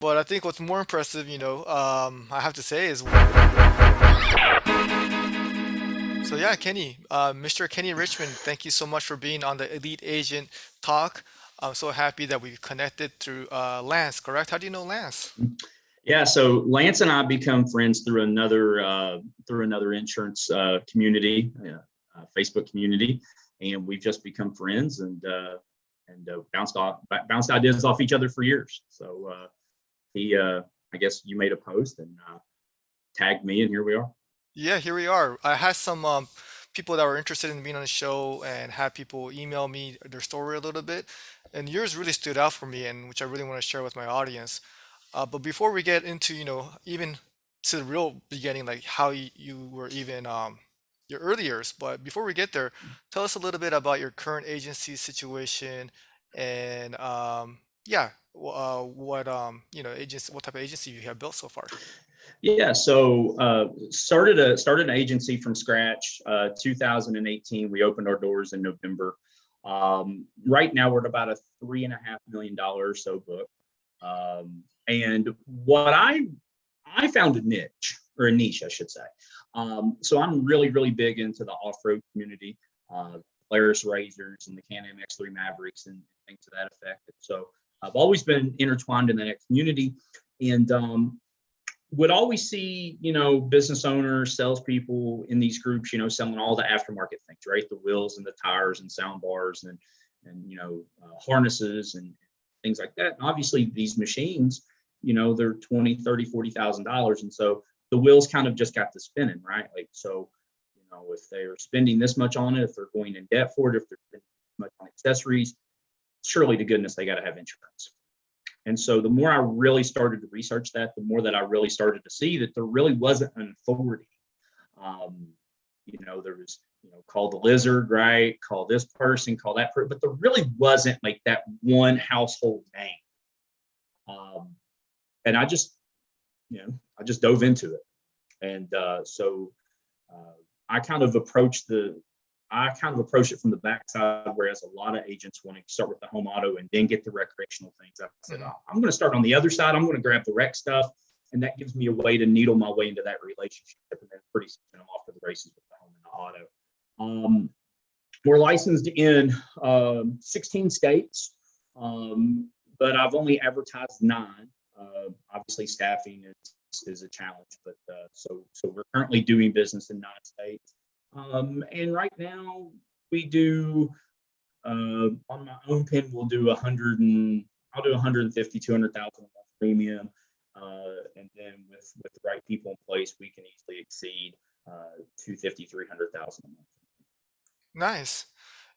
But I think what's more impressive, I have to say is so yeah, Kenny, Mr. Kenny Richmond, thank you so much for being on the Elite Agent Talk. I'm so happy that we connected through Lance, correct? How do you know Lance? Yeah, so Lance and I become friends through another insurance community, Facebook community, and we've just become friends and bounced ideas off each other for years. So I guess you made a post and tagged me, and here we are. Yeah, here we are. I had some people that were interested in being on the show and had people email me their story a little bit, and yours really stood out for me, and which I really want to share with my audience. But before we get into, even to the real beginning, like how you were even your early years, but before we get there, tell us a little bit about your current agency situation and yeah, what agency, what type of agency you have built so far. Yeah, so started an agency from scratch. 2018, we opened our doors in November. Right now, we're at about a $3.5 million or so book. And what I found a niche, or a niche, I should say. So I'm really big into the off-road community, Polaris Razors and the Can-Am X3 Mavericks and things to that effect. So I've always been intertwined in that community, and would always see, business owners, salespeople in these groups, selling all the aftermarket things, right? The wheels and the tires and sound bars and harnesses and things like that. And obviously these machines, they're 20, 30, $40,000. And so the wheels kind of just got to spinning, right? Like, so, if they're spending this much on it, if they're going in debt for it, if they're spending this much on accessories, surely to goodness, they got to have insurance. And so the more I really started to research that, the more that I really started to see that there really wasn't an authority. There was, call the lizard, right? Call this person, call that person, but there really wasn't like that one household name. And I just dove into it. And so I kind of approached it from the backside, whereas a lot of agents want to start with the home auto and then get the recreational things. I said, I'm going to start on the other side. I'm going to grab the rec stuff. And that gives me a way to needle my way into that relationship. And then pretty soon I'm off to the races with the home and the auto. We're licensed in 16 states, but I've only advertised 9. Obviously, staffing is a challenge, but so we're currently doing business in 9 states. And right now we do, on my own pen, we'll do 100 and I'll do 150, 200,000 a month premium. And then with the right people in place, we can easily exceed 250, 300,000 a month. Nice.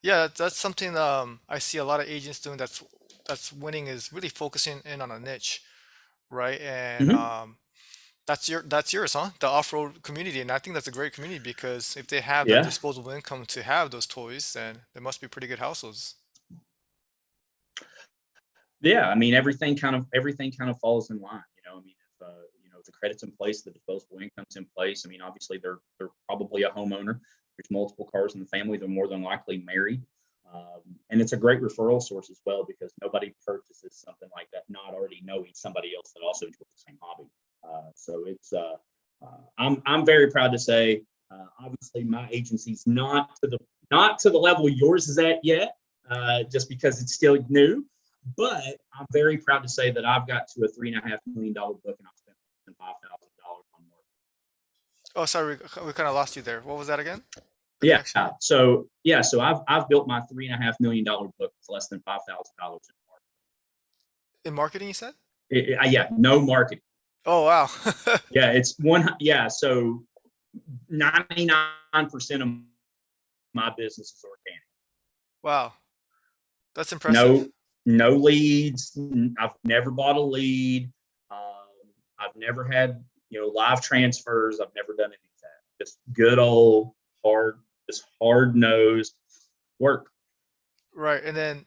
Yeah, that's something I see a lot of agents doing that's winning is really focusing in on a niche, right? And Mm-hmm. that's yours, huh? The off-road community, and I think that's a great community because if they have the Yeah. disposable income to have those toys, then they must be pretty good households. Yeah, I mean everything kind of falls in line. I mean, if the credit's in place, the disposable income's in place. I mean, obviously they're probably a homeowner. There's multiple cars in the family. They're more than likely married, and it's a great referral source as well because nobody purchases something like that not already knowing somebody else that also enjoys the same hobby. So I'm very proud to say, obviously my agency's not to the level yours is at yet, just because it's still new. But I'm very proud to say that I've got to a $3.5 million book, and I've spent less than $5,000 on more. Oh, sorry, we kind of lost you there. What was that again? The Yeah. connection. So I've built my $3.5 million book with less than $5,000 in In marketing, you said? marketing. Yeah, no marketing. Oh, wow. Yeah, it's one. Yeah, so 99% of my business is organic. Wow, that's impressive. No, no leads. I've never bought a lead. I've never had live transfers. I've never done any of that. Just good old hard nosed work. Right, and then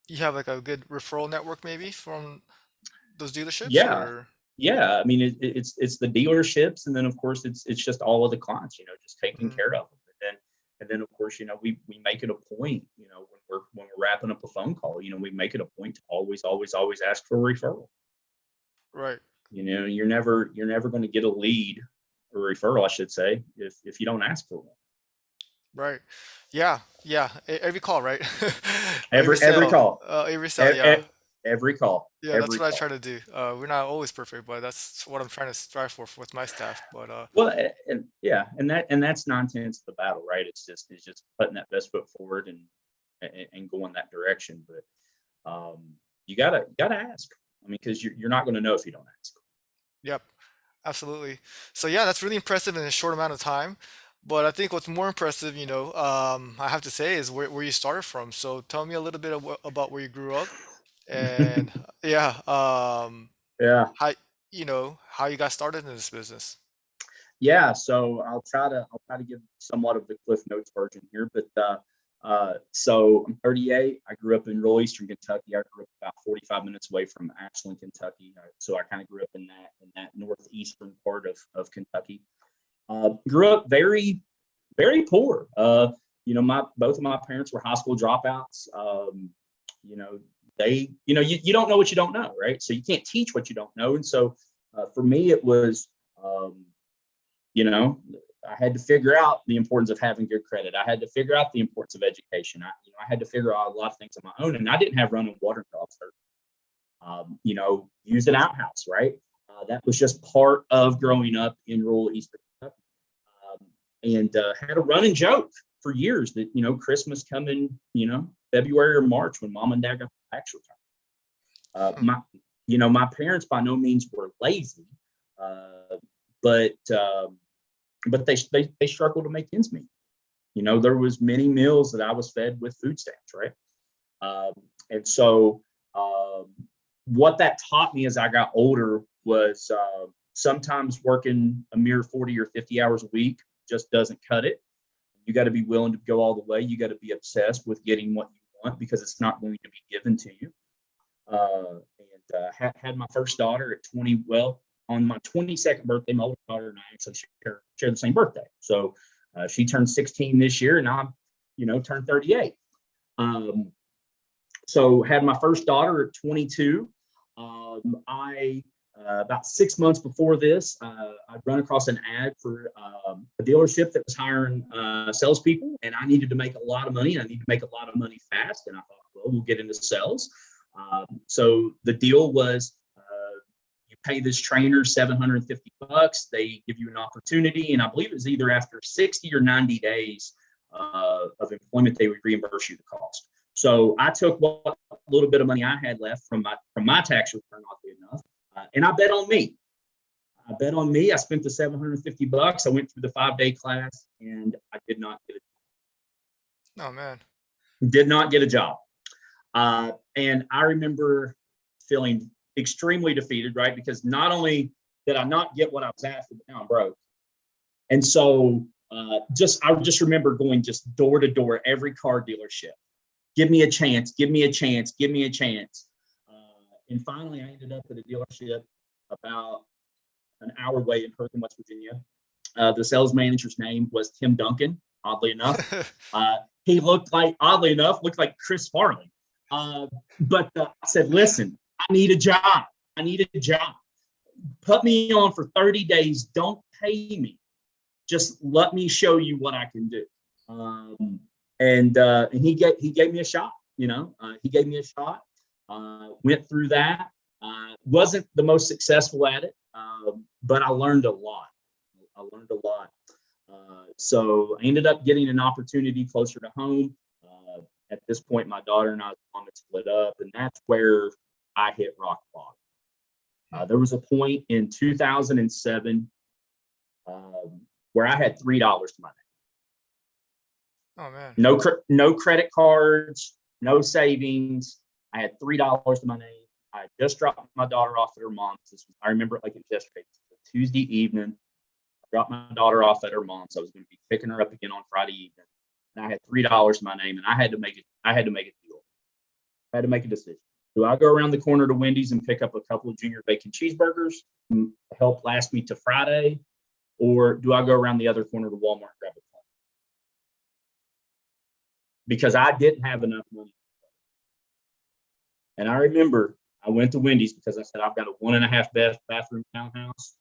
you have like a good referral network maybe from those dealerships, Yeah, or yeah. I mean, it's the dealerships, and then of course it's just all of the clients. Just taking Mhm. care of them, and then of course we make it a point. When we're wrapping up a phone call, we make it a point to always ask for a referral. Right. You're never going to get a lead or referral, I should say, if you don't ask for one. Right. Yeah. Yeah. Every call, right? Every Every sale. call, Every sale. e- Yeah. e- every call, Yeah. That's every what I try call. to do. We're not always perfect, but that's what I'm trying to strive for with my staff. But Well, and yeah, and that's 9/10 of the battle, right? It's just putting that best foot forward and going that direction. But you gotta ask. I mean, because you're not going to know if you don't ask. yep. Absolutely. So yeah, that's really impressive in a short amount of time. But I think what's more impressive, I have to say, is where you started from. So tell me a little bit about where you grew up, and yeah, Yeah. how how you got started in this business. Yeah, so I'll try to give somewhat of the Cliff Notes version here, but so I'm 38. I grew up in rural Eastern Kentucky. I grew up about 45 minutes away from Ashland, Kentucky. So I kind of grew up in that northeastern part of Kentucky. Grew up very very poor. My both of my parents were high school dropouts. You know, you don't know what you don't know, right? So you can't teach what you don't know, and so for me it was. Um, you know, I had to figure out the importance of having good credit. I had to figure out the importance of education. I had to figure out a lot of things on my own, and I didn't have running water until I was 30. Use an outhouse, right? That was just part of growing up in rural Eastern Kentucky, and had a running joke for years that Christmas coming, February or March when mom and dad got the tax return. Hmm. My parents by no means were lazy, uh, but they struggled to make ends meet. There was many meals that I was fed with food stamps, right? And so what that taught me as I got older was sometimes working a mere 40 or 50 hours a week just doesn't cut it. You got to be willing to go all the way. You got to be obsessed with getting what you want because it's not going to be given to you. And had my first daughter at 20. Well, on my 22nd birthday, my older daughter and I actually share the same birthday. So she turned 16 this year, and I'm, turned 38. Um, so had my first daughter at 22. I About 6 months before this, I'd run across an ad for a dealership that was hiring salespeople, and I needed to make a lot of money. And I need to make a lot of money fast, and I thought, well, we'll get into sales. So the deal was you pay this trainer $750. They give you an opportunity, and I believe it was either after 60 or 90 days of employment, they would reimburse you the cost. So I took what little bit of money I had left from my tax return, oddly enough, and I bet on me. I bet on me. I spent the $750. I went through the 5-day class, and I Oh man. did not get a job. And I remember feeling extremely defeated, right? Because not only did I not get what I was after, but now I'm broke. And so I just remember going just door to door, every car dealership. Give me a chance, give me a chance, give me a chance. And finally, I ended up at a dealership about an hour away in Perkin, West Virginia. The sales manager's name was Tim Duncan, oddly enough. He oddly enough, looked like Chris Farley. But I said, listen, I need a job. I need a job. Put me on for 30 days. Don't pay me. Just let me show you what I can do. And he gave me a shot. He gave me a shot. Went through that. Wasn't the most successful at it, but I learned a lot. So I ended up getting an opportunity closer to home. At this point, my daughter and I's mom had split up, and that's where I hit rock bottom. There was a point in 2007 where I had $3 to my Oh man. name. No credit cards, no savings. I had $3 to my name. I just dropped my daughter off at her mom's. I remember it like it was yesterday. It was a Tuesday evening. I dropped my daughter off at her mom's. I was going to be picking her up again on Friday evening. And I had $3 to my name, and I had to make it. I had to make a deal. I had to make a decision. Do I go around the corner to Wendy's and pick up a couple of junior bacon cheeseburgers to help last me to Friday, or do I go around the other corner to Walmart and grab a plate? Because I didn't have enough money. And I remember I went to Wendy's because I said, I've got a 1.5 bathroom townhouse.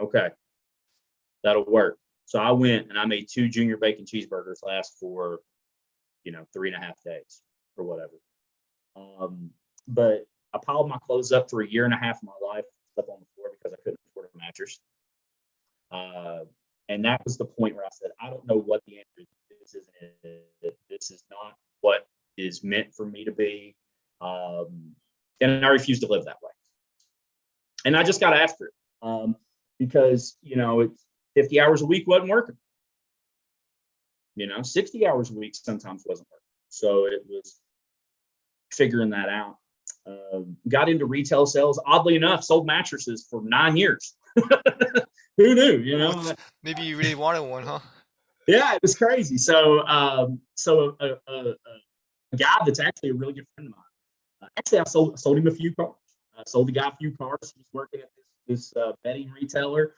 Okay, that'll work. So I went and I made 2 junior bacon cheeseburgers last for, 3.5 days or whatever. But I piled my clothes up for a year and a half of my life, slept on the floor because I couldn't afford a mattress. And that was the point where I said, I don't know what the answer is. This is not what is meant for me to be. And I refused to live that way. And I just got after it because, it's 50 hours a week wasn't working. 60 hours a week sometimes wasn't working. So it was figuring that out. Got into retail sales. Oddly enough, sold mattresses for 9 years. Who knew? Maybe you really wanted one, huh? Yeah, it was crazy. So, a guy that's actually a really good friend of mine. Actually, I sold him a few cars. I sold the guy a few cars. He was working at this bedding retailer.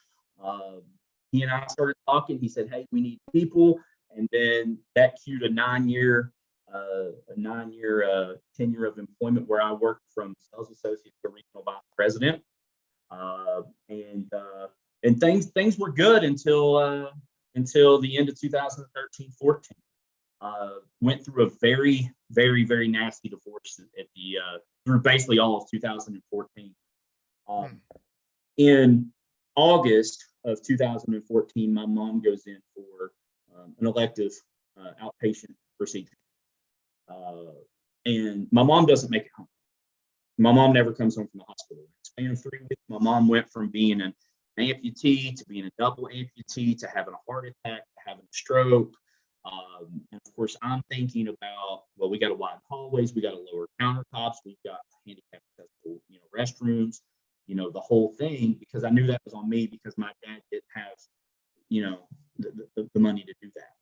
He and I started talking. He said, "Hey, we need people," and then that cued a 9-year tenure of employment where I worked from sales associate to regional vice president, and things were good until the end of 2013-14. Went through a very, very, very nasty divorce through basically all of 2014. In August of 2014, my mom goes in for an elective outpatient procedure. And my mom doesn't make it home. My mom never comes home from the hospital. In the span of 3 weeks, my mom went from being an amputee to being a double amputee to having a heart attack to having a stroke. And of course, I'm thinking about, well, we got to widen hallways, we got to lower countertops, we've got handicapped accessible, restrooms, the whole thing, because I knew that was on me because my dad didn't have, the money to do that.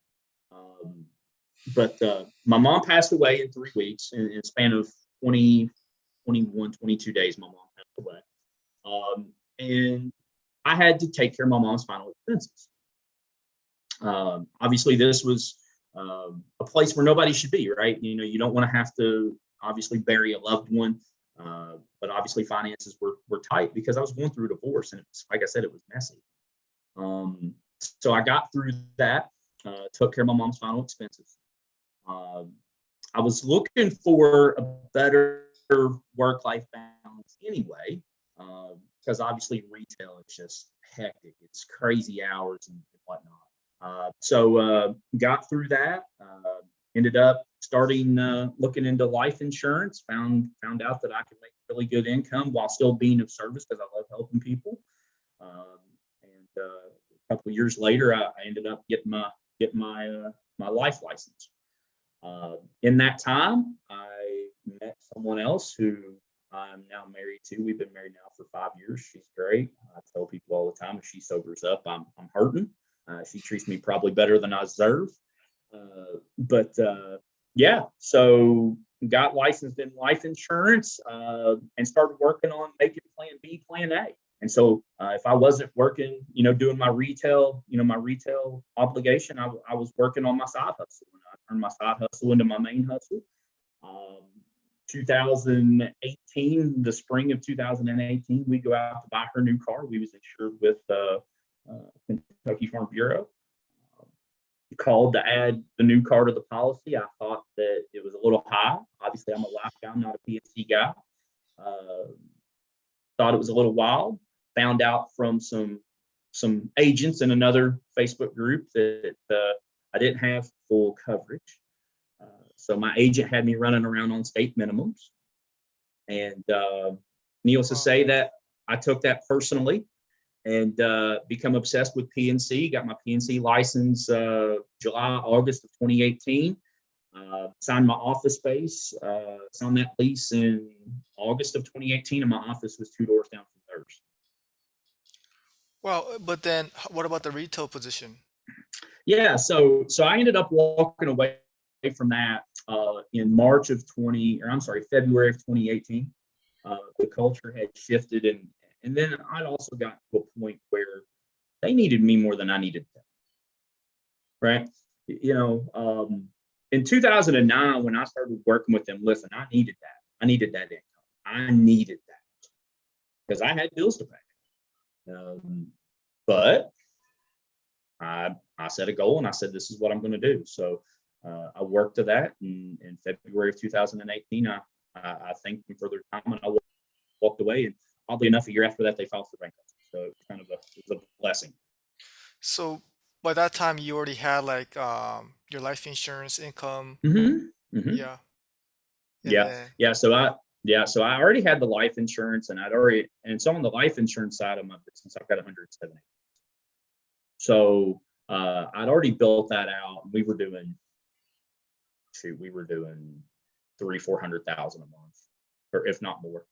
But my mom passed away in 3 weeks. In a span of 20, 21, 22 days, my mom passed away. And I had to take care of my mom's final expenses. Obviously, this was a place where nobody should be, right? You don't want to have to obviously bury a loved one. But obviously, finances were tight because I was going through a divorce. And like I said, it was messy. So I got through that, took care of my mom's final expenses. I was looking for a better work-life balance anyway, because obviously retail is just hectic. It's crazy hours and whatnot. So got through that. Ended up starting looking into life insurance. Found out that I could make really good income while still being of service because I love helping people. And a couple of years later, I ended up getting my life license. In that time, I met someone else who I'm now married to. We've been married now for 5 years. She's great. I tell people all the time, if she sobers up, I'm hurting. She treats me probably better than I deserve. But yeah, so got licensed in life insurance and started working on making Plan B, Plan A. And so if I wasn't working, doing my retail obligation, I was working on my side hustle. And I turned my side hustle into my main hustle. 2018, the spring of 2018, we go out to buy her new car. We was insured with Kentucky Farm Bureau. Called to add the new car to the policy. I thought that it was a little high. Obviously, I'm a life guy, I'm not a P&C guy. Thought it was a little wild. Found out from some agents in another Facebook group that I didn't have full coverage. So my agent had me running around on state minimums. And needless to say that I took that personally and become obsessed with P&C. Got my P&C license August of 2018. Signed my office space, signed that lease in August of 2018, and my office was 2 doors down from theirs. Well, but then what about the retail position? Yeah, so I ended up walking away from that in February of 2018. The culture had shifted, and then I'd also got to a point where they needed me more than I needed them. Right? In 2009, when I started working with them, listen, I needed that. I needed that income. I needed that because I had bills to pay. But I set a goal and I said, this is what I'm going to do. So I worked to that. And in February of 2018, I thanked them for their time and I walked away. And oddly enough, a year after that, they filed for bankruptcy. So it was a blessing. So by that time, you already had like your life insurance income. Mm-hmm. Yeah. And Yeah. then, Yeah. So I already had the life insurance and so on the life insurance side of my business, I've got 107. So I'd already built that out. We were doing 300,000-400,000 a month, or if not more.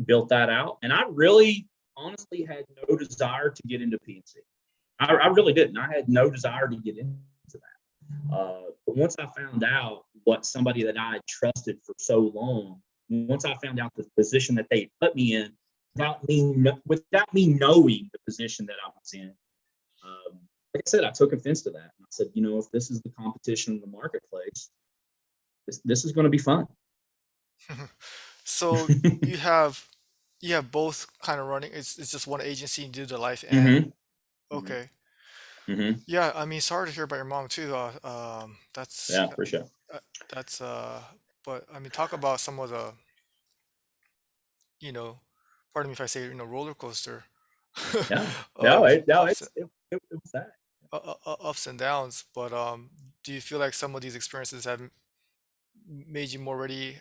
Built that out, and I really honestly had no desire to get into P&C. I really didn't. I had no desire to get into that. But once I found out what somebody that I had trusted for so long, once I found out the position that they put me in, without me knowing the position that I was in, like I said, I took offense to that. And I said, if this is the competition in the marketplace, this is going to be fun. so you have both kind of running. It's just one agency and do the life and Mm-hmm. okay. Mm-hmm. Yeah, I mean, sorry to hear about your mom too. Yeah, for sure. uh, that's but I mean, talk about some of the, you know, pardon me if I say, roller coaster Yeah. No, of ups it was that. ups and downs. But do you feel like some of these experiences have made you more ready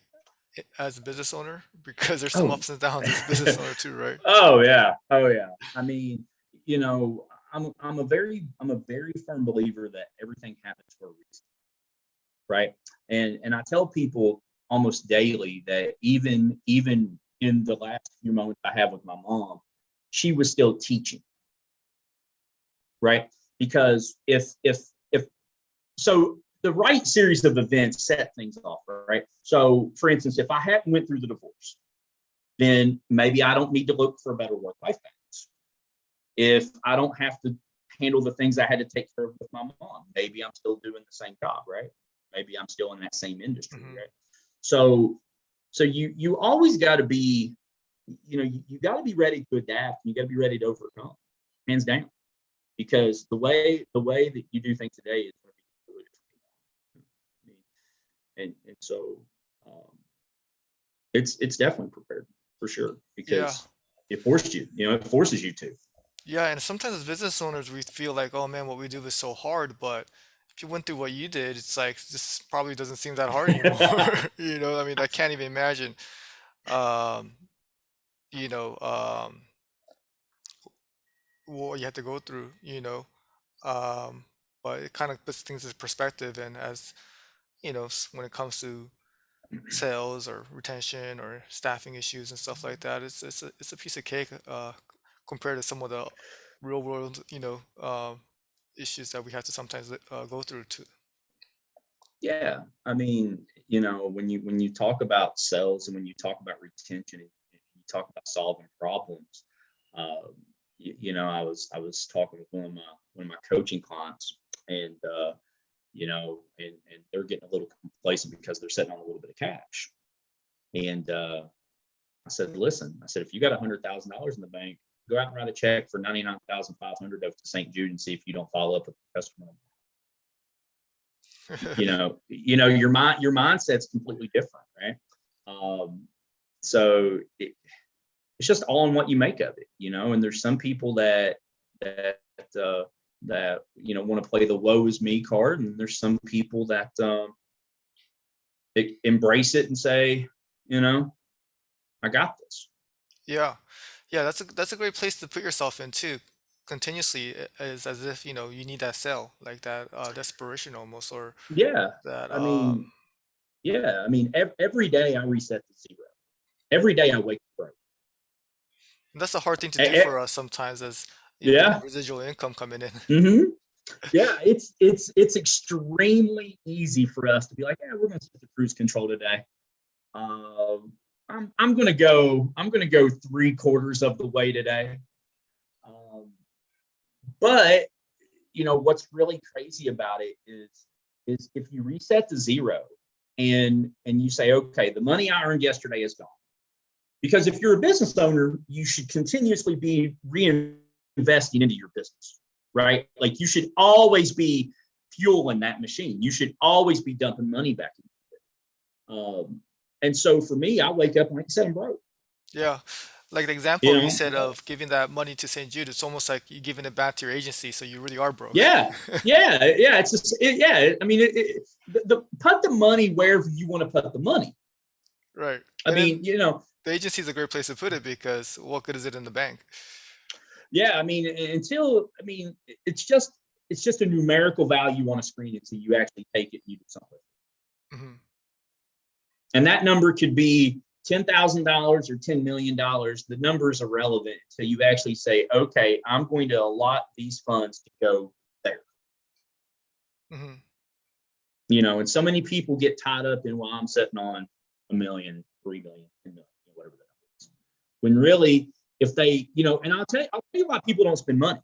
as a business owner? Because there's some Oh. ups and downs as a business owner too, right? Oh yeah. Oh yeah. I mean, I'm a very firm believer that everything happens for a reason, right? And I tell people almost daily that even in the last few moments I have with my mom, she was still teaching, right? Because if so the right series of events set things off, right? So for instance, if I hadn't went through the divorce, then maybe I don't need to look for a better work-life balance. If I don't have to handle the things I had to take care of with my mom, maybe I'm still doing the same job, right? Maybe I'm still in that same industry, Hmm. right? So you always got to be, you got to be ready to adapt. You got to be ready to overcome, hands down, because the way that you do things today is going to be completely different. And so um, it's definitely prepared for sure Yeah. because it forces you to. Yeah, and sometimes as business owners, we feel like, oh man, what we do is so hard. But if you went through what you did, it's like this probably doesn't seem that hard anymore. I mean, I can't even imagine, um, you know, what you had to go through, um, but it kind of puts things in perspective. And as when it comes to sales or retention or staffing issues and stuff like that, it's a piece of cake compared to some of the real world, issues that we have to sometimes go through too. Yeah, I mean, when you talk about sales and when you talk about retention and you talk about solving problems, um, I was talking with one of my coaching clients, and and they're getting a little complacent because they're sitting on a little bit of cash. And I said, listen, I said, if you got $100,000 in the bank, go out and write a check for 99,500 over to St. Jude and see if you don't follow up with the customer. Your mindset's completely different, right? So it's just all in what you make of it. And there's some people that uh, that want to play the woe is me card, and there's some people that embrace it and say, I got this. Yeah, yeah, that's a great place to put yourself in too. Continuously is as if you need that sale, like that desperation almost, or Yeah, that I mean, yeah, I mean, every day I reset to zero. Every day I wake up. that's a hard thing to do Right. for us sometimes, as with Yeah. residual income coming in. Hmm. Yeah, it's extremely easy for us to be like, yeah, we're gonna set the cruise control today. Um, I'm gonna go 3/4 of the way today. Um, but what's really crazy about it is if you reset to zero and you say, okay, the money I earned yesterday is gone. Because if you're a business owner, you should continuously be reinvesting into your business, right? Like you should always be fueling that machine. You should always be dumping money back into it. And so for me, I wake up and like I said, I'm broke. Yeah. Like the You example you know, said of giving that money to St. Jude, it's almost like you giving it back to your agency, so you really are broke. yeah, yeah. It's just, yeah. I mean, put the money wherever you want to put the money. Right. I And then mean, you know, the agency is a great place to put it because what good is it in the bank? yeah. I mean, I mean, it's just a numerical value on a screen until you actually take it and you do something. Hmm. And that number could be $10,000 or $10 million. The number is irrelevant until you actually say, okay, I'm going to allot these funds to go there. Hmm. You know, and so many people get tied up in, well, I'm sitting on $1 million, $3 million, $10 million, whatever that is. When really, if they, you know, and I'll tell you why people don't spend money.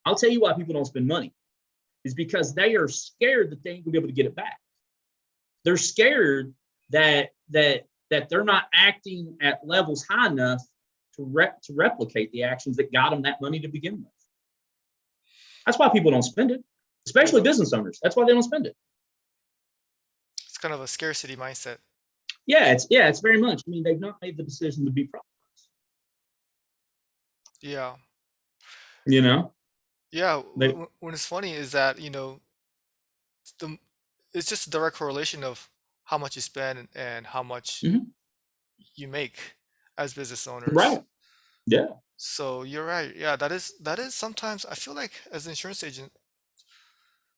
I'll tell you why people don't spend money is because they are scared that they ain't gonna be able to get it back. They're scared that they're not acting at levels high enough to replicate the actions that got them that money to begin with. That's why people don't spend it, especially Yeah. business owners. That's why they don't spend it. It's kind of a scarcity mindset. Yeah, it's very much. I mean, they've not made the decision to be profitable. Yeah. You know, Yeah. they When it's funny is that, the, it's just a direct correlation of how much you spend and how much Mhm. you make as business owners. Right. Yeah. So you're right. Yeah, that is sometimes I feel like as an insurance agent,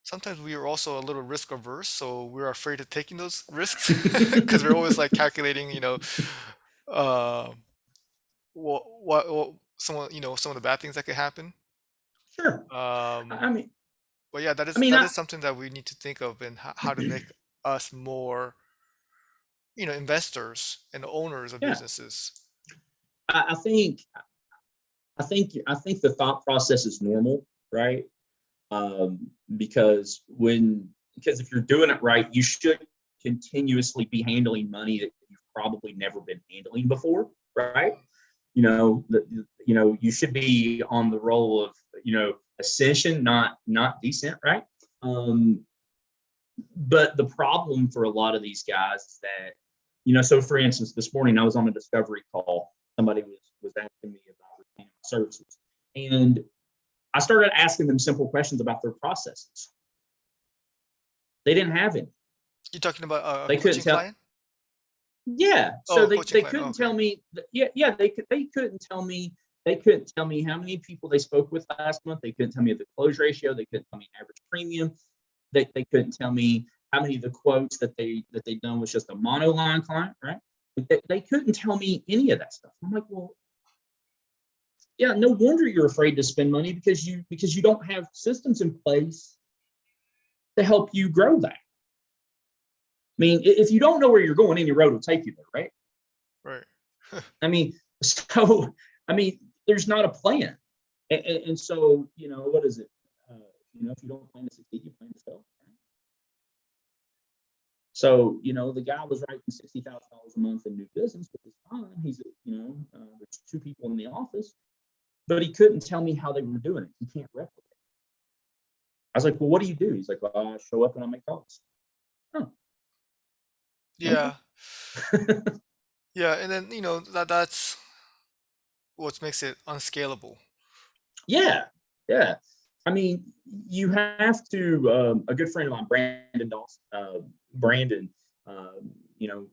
sometimes we are also a little risk averse, so we're afraid of taking those risks because we're always like calculating, uh, what some of the bad things that could happen. Sure. Um, I mean, but yeah, that I is mean, that I, is something that we need to think of and how to make us more, investors and owners of yeah. businesses. I think I think the thought process is normal, right? Because if you're doing it right, you should continuously be handling money that you've probably never been handling before, right? You should be on the role of ascension, not descent, right? Um, but the problem for a lot of these guys is that so for instance, this morning I was on a discovery call. Somebody was asking me about retaining services, and I started asking them simple questions about their processes. They didn't have any. You talking about a They couldn't coaching tell. client? Yeah, so Oh, a they coaching client. Oh, couldn't okay. tell me. Yeah, they couldn't tell me. They couldn't tell me how many people they spoke with last month. They couldn't tell me the close ratio. They couldn't tell me average premium. They couldn't tell me how many of the quotes that they done was just a monoline client, right? They couldn't tell me any of that stuff. I'm like, well, yeah, no wonder you're afraid to spend money because you don't have systems in place to help you grow that. I mean, if you don't know where you're going, any road will take you there, right? Right. I mean, so I mean, there's not a plan, and so what is it? If you don't plan to succeed, you plan to fail. Right? So the guy was writing $60,000 a month in new business, which is fine. He's there's two people in the office, but he couldn't tell me how they were doing it. He can't replicate. I was like, well, what do you do? He's like, well, I show up and I make calls. Oh, okay. Yeah. Yeah, and then that's what makes it unscalable. Yeah, yeah. I mean, you have to. A good friend of mine, Brandon Dawson, Brandon, you know,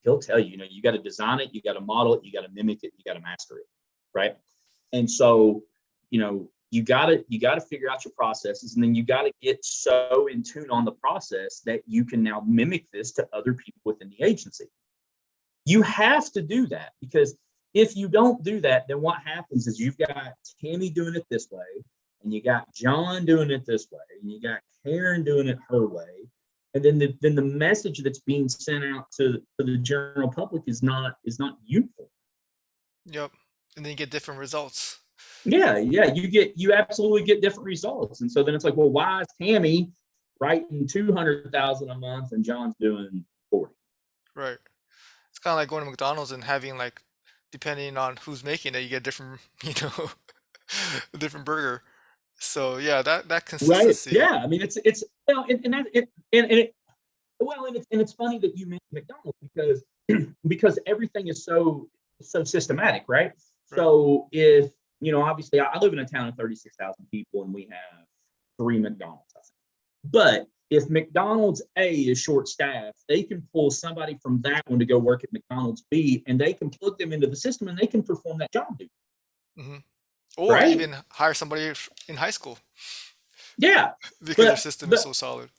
he'll tell you, you got to design it, you got to model it, you got to mimic it, you got to master it, right? And so, you got to figure out your processes, and then you got to get so in tune on the process that you can now mimic this to other people within the agency. You have to do that because if you don't do that, then what happens is you've got Tammy doing it this way, and you got John doing it this way, and you got Karen doing it her way, and then the message that's being sent out to the general public is not uniform. Yep. And then you get different results. Yeah, you absolutely get different results, and so then it's like, well, why is Tammy writing 200,000 a month, and John's doing 40. Right. It's kind of like going to McDonald's and having like, depending on who's making it, you get different, a different burger. So yeah, that Right? consistency. Yeah. I mean, it's well, and that it and it well, and it's funny that you mentioned McDonald's because because everything is so systematic, right? Right. So if obviously, I live in a town of 36,000 people, and we have 3 McDonald's, I think. But if McDonald's A is short staffed, they can pull somebody from that one to go work at McDonald's B, and they can plug them into the system, and they can perform that job duty, Hmm. Or right? even hire somebody in high school Yeah, because their but system is but so solid.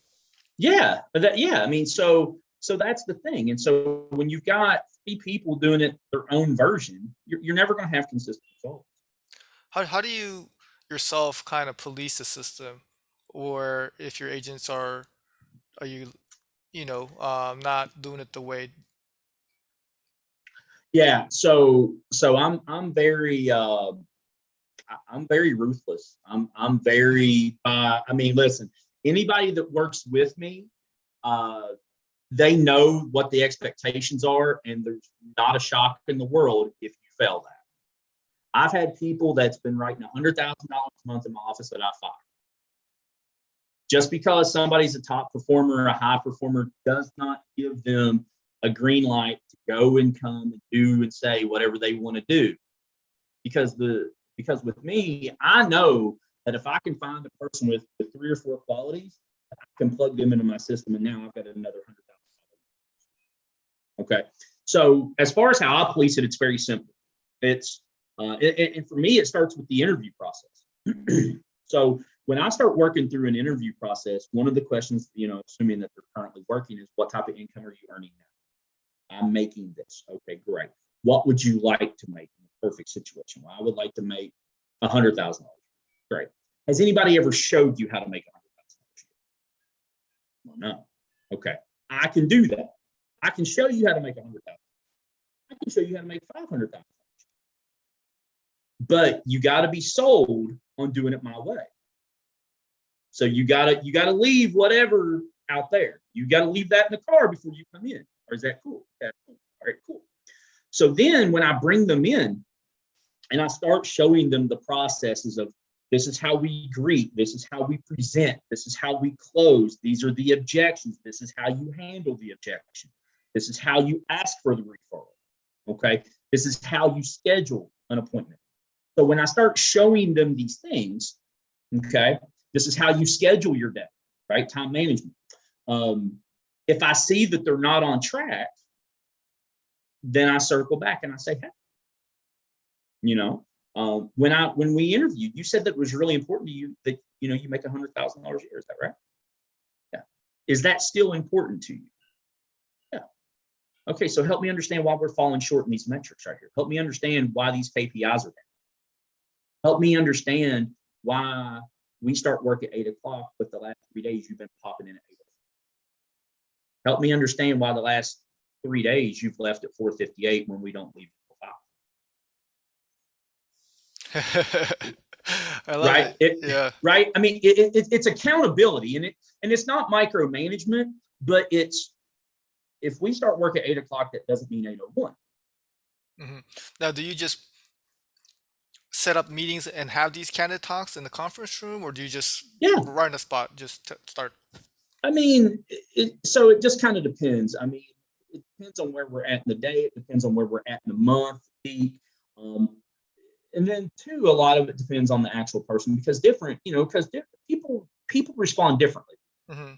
I mean, so that's the thing. And so when you've got 3 people doing it their own version, you're never going to have consistent results. How do you yourself kind of police the system, or if your agents are you not doing it the way? Yeah, so I'm very ruthless. I'm very I mean, listen, anybody that works with me, uh they know what the expectations are, and there's not a shock in the world if you fail that. I've had people that's been writing $100,000 a month in my office that I fired. Just because somebody's a top performer, a high performer, does not give them a green light to go and come and do and say whatever they want to do. Because with me, I know that if I can find a person with 3 or 4 qualities, I can plug them into my system, and now I've got another 100,000. Okay, so as far as how I police it, it's very simple. It's and for me, it starts with the interview process. So when I start working through an interview process, one of the questions, assuming that they're currently working, is what type of income are you earning now? I'm making this. Okay, great. What would you like to make in a perfect situation? Well, I would like to make $100,000. Great. Has anybody ever showed you how to make $100,000? Well, no. Okay. I can do that. I can show you how to make $100,000. I can show you how to make $500,000. But you got to be sold on doing it my way. So you gotta leave whatever out there. You got to leave that in the car before you come in. Or is that cool? That's cool. All right, cool. So then when I bring them in and I start showing them the processes of, this is how we greet, this is how we present, this is how we close, these are the objections, this is how you handle the objection, this is how you ask for the referral. Okay, this is how you schedule an appointment. So when I start showing them these things, okay, this is how you schedule your day, right? Time management. If I see that they're not on track, then I circle back and I say, hey, when we interviewed, you said that it was really important to you that you make $100,000 a year. Is that right? Yeah. Is that still important to you? Yeah. Okay. So help me understand why we're falling short in these metrics right here. Help me understand why these KPIs are down. Help me understand why we start work at 8 o'clock, but the last 3 days you've been popping in at 8 o'clock. Help me understand why the last 3 days you've left at 4:58 when we don't leave until 5. I love Right? it. Yeah. Right? I mean, it's accountability, and it's not micromanagement, but it's, if we start work at 8 o'clock, that doesn't mean 8:01. Hmm. Now, do you just set up meetings and have these candidate talks in the conference room, or do you just Yeah. right on the spot just start? I mean, so it just kind of depends. I mean, it depends on where we're at in the day. It depends on where we're at in the month, week. And then too, a lot of it depends on the actual person, because different people respond differently. Hmm.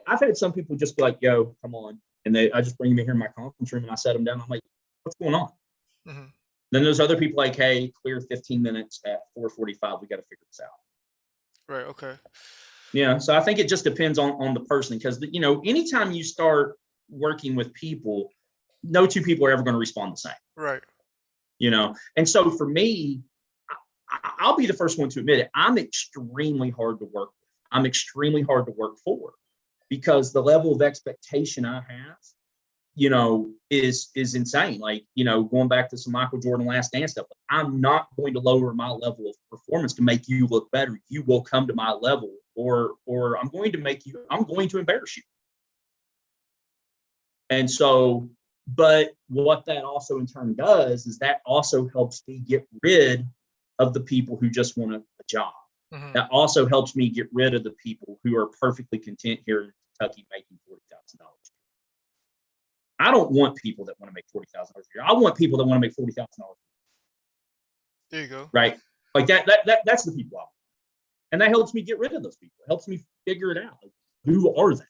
I've had some people just be like, yo, come on. And I just bring them here in my conference room and I set them down. I'm like, what's going on? Hmm. Then there's other people like, hey, clear 15 minutes at 4:45. We got to figure this out. Right. Okay. Yeah. So I think it just depends on the person, because anytime you start working with people, no 2 people are ever going to respond the same. Right. And so for me, I'll be the first one to admit it. I'm extremely hard to work with. I'm extremely hard to work for, because the level of expectation I have, is insane. Like, going back to some Michael Jordan Last Dance stuff, I'm not going to lower my level of performance to make you look better. You will come to my level or I'm going to embarrass you. And so, but what that also in turn does is that also helps me get rid of the people who just want a job. Hmm. That also helps me get rid of the people who are perfectly content here in Kentucky making $40,000. I don't want people that want to make $40,000 a year. I want people that want to make $40,000. There you go. Right? Like that's the people I want. And that helps me get rid of those people. It helps me figure it out. Like, who are they?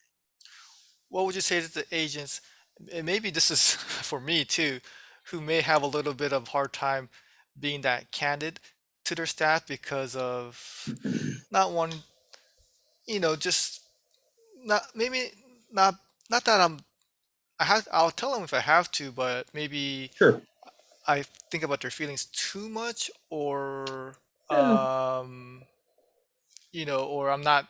What would you say to the agents? And maybe this is for me too, who may have a little bit of hard time being that candid to their staff because of not wanting, just not maybe not not that I'll tell them if I have to, but maybe Sure. I think about their feelings too much, or Yeah. or I'm not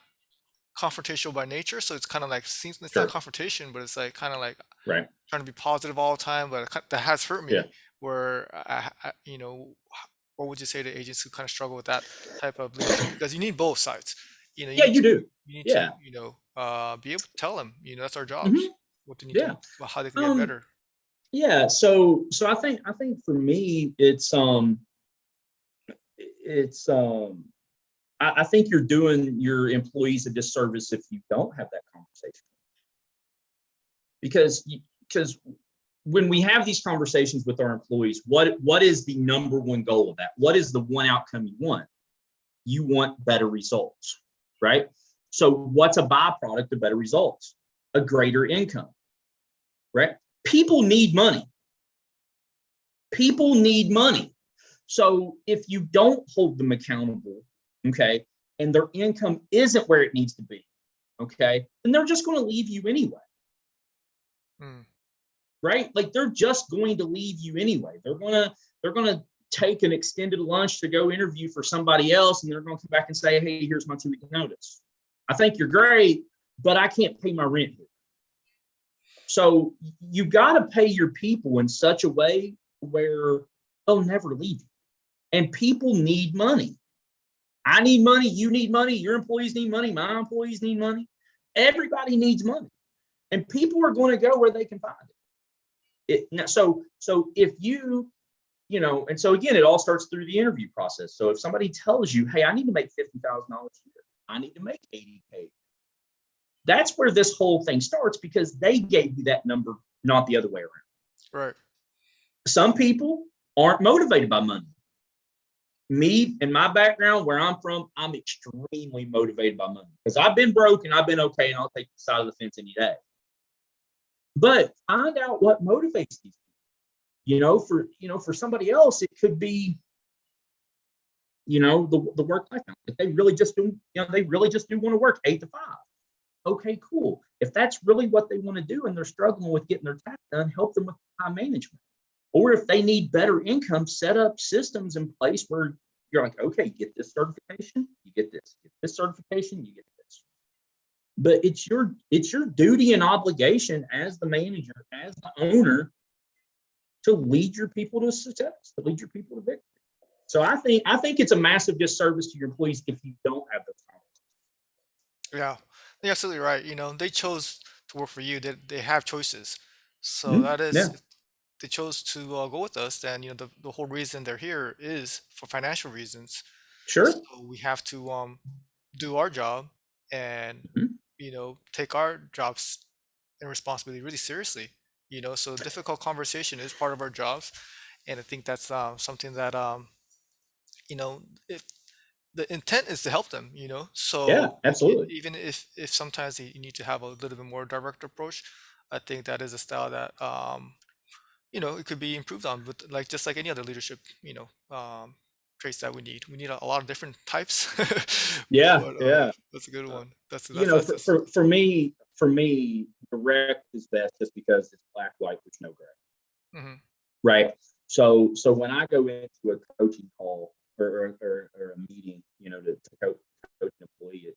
confrontational by nature, so it's kind of like seems it's not Sure. confrontation, but it's like kind of like Right. trying to be positive all the time, but that has hurt Yeah. me. Where what would you say to agents who kind of struggle with that type of leadership? Because you need both sides. You Yeah, need you to do. Yeah. be able to tell them, that's our Hmm. jobs, what they need to, Yeah. well, how they can get Um, better. yeah. So I think for me, it's I think you're doing your employees a disservice if you don't have that conversation. Because when we have these conversations with our employees, what is the number one goal of that? What is the one outcome you want? You want better results, right? So what's a byproduct of better results? A greater income, right? People need money. People need money. So if you don't hold them accountable, okay, and their income isn't where it needs to be, okay, then they're just going to leave you anyway, Mm, right? Like they're just going to leave you anyway. They're gonna take an extended lunch to go interview for somebody else, and they're going to come back and say, "Hey, here's my 2-week notice. I think you're great, but I can't pay my rent here." So you got to pay your people in such a way where they'll never leave you. And people need money. I need money. You need money. Your employees need money. My employees need money. Everybody needs money, and people are going to go where they can find it. So if and so again, it all starts through the interview process. So if somebody tells you, "Hey, I need to make $50,000 a year. I need to make 80K," that's where this whole thing starts because they gave you that number, not the other way around. right. Some people aren't motivated by money. Me and my background, where I'm from, I'm extremely motivated by money because I've been broke and I've been okay, and I'll take the side of the fence any day. But find out what motivates these people. For somebody else, it could be, the work life balance. If they really just do want to work 8 to 5. Okay, cool. If that's really what they want to do and they're struggling with getting their tax done, help them with time management. Or if they need better income, set up systems in place where you're like, okay, you get this certification, you get this. Get this certification, you get this. But it's your duty and obligation as the manager, as the owner, to lead your people to success, to lead your people to victory. So I think it's a massive disservice to your employees if you don't have those conversations. Yeah, you're absolutely right. They chose to work for you. They have choices. So Mhm. that is, Yeah, if they chose to go with us, then the whole reason they're here is for financial reasons. sure. So we have to do our job and Mhm. take our jobs and responsibility really seriously. So difficult conversation is part of our jobs, and I think that's something that if the intent is to help them, Yeah, so absolutely. even if sometimes you need to have a little bit more direct approach, I think that is a style that it could be improved on with, like, just like any other leadership, traits that we need a lot of different types. Yeah, But yeah. that's a good Uh, one. for, for That's for me, for me, direct is best just because it's black, white, there's no gray. hmm Right. So when I go into a coaching call or a meeting, to coach an employee,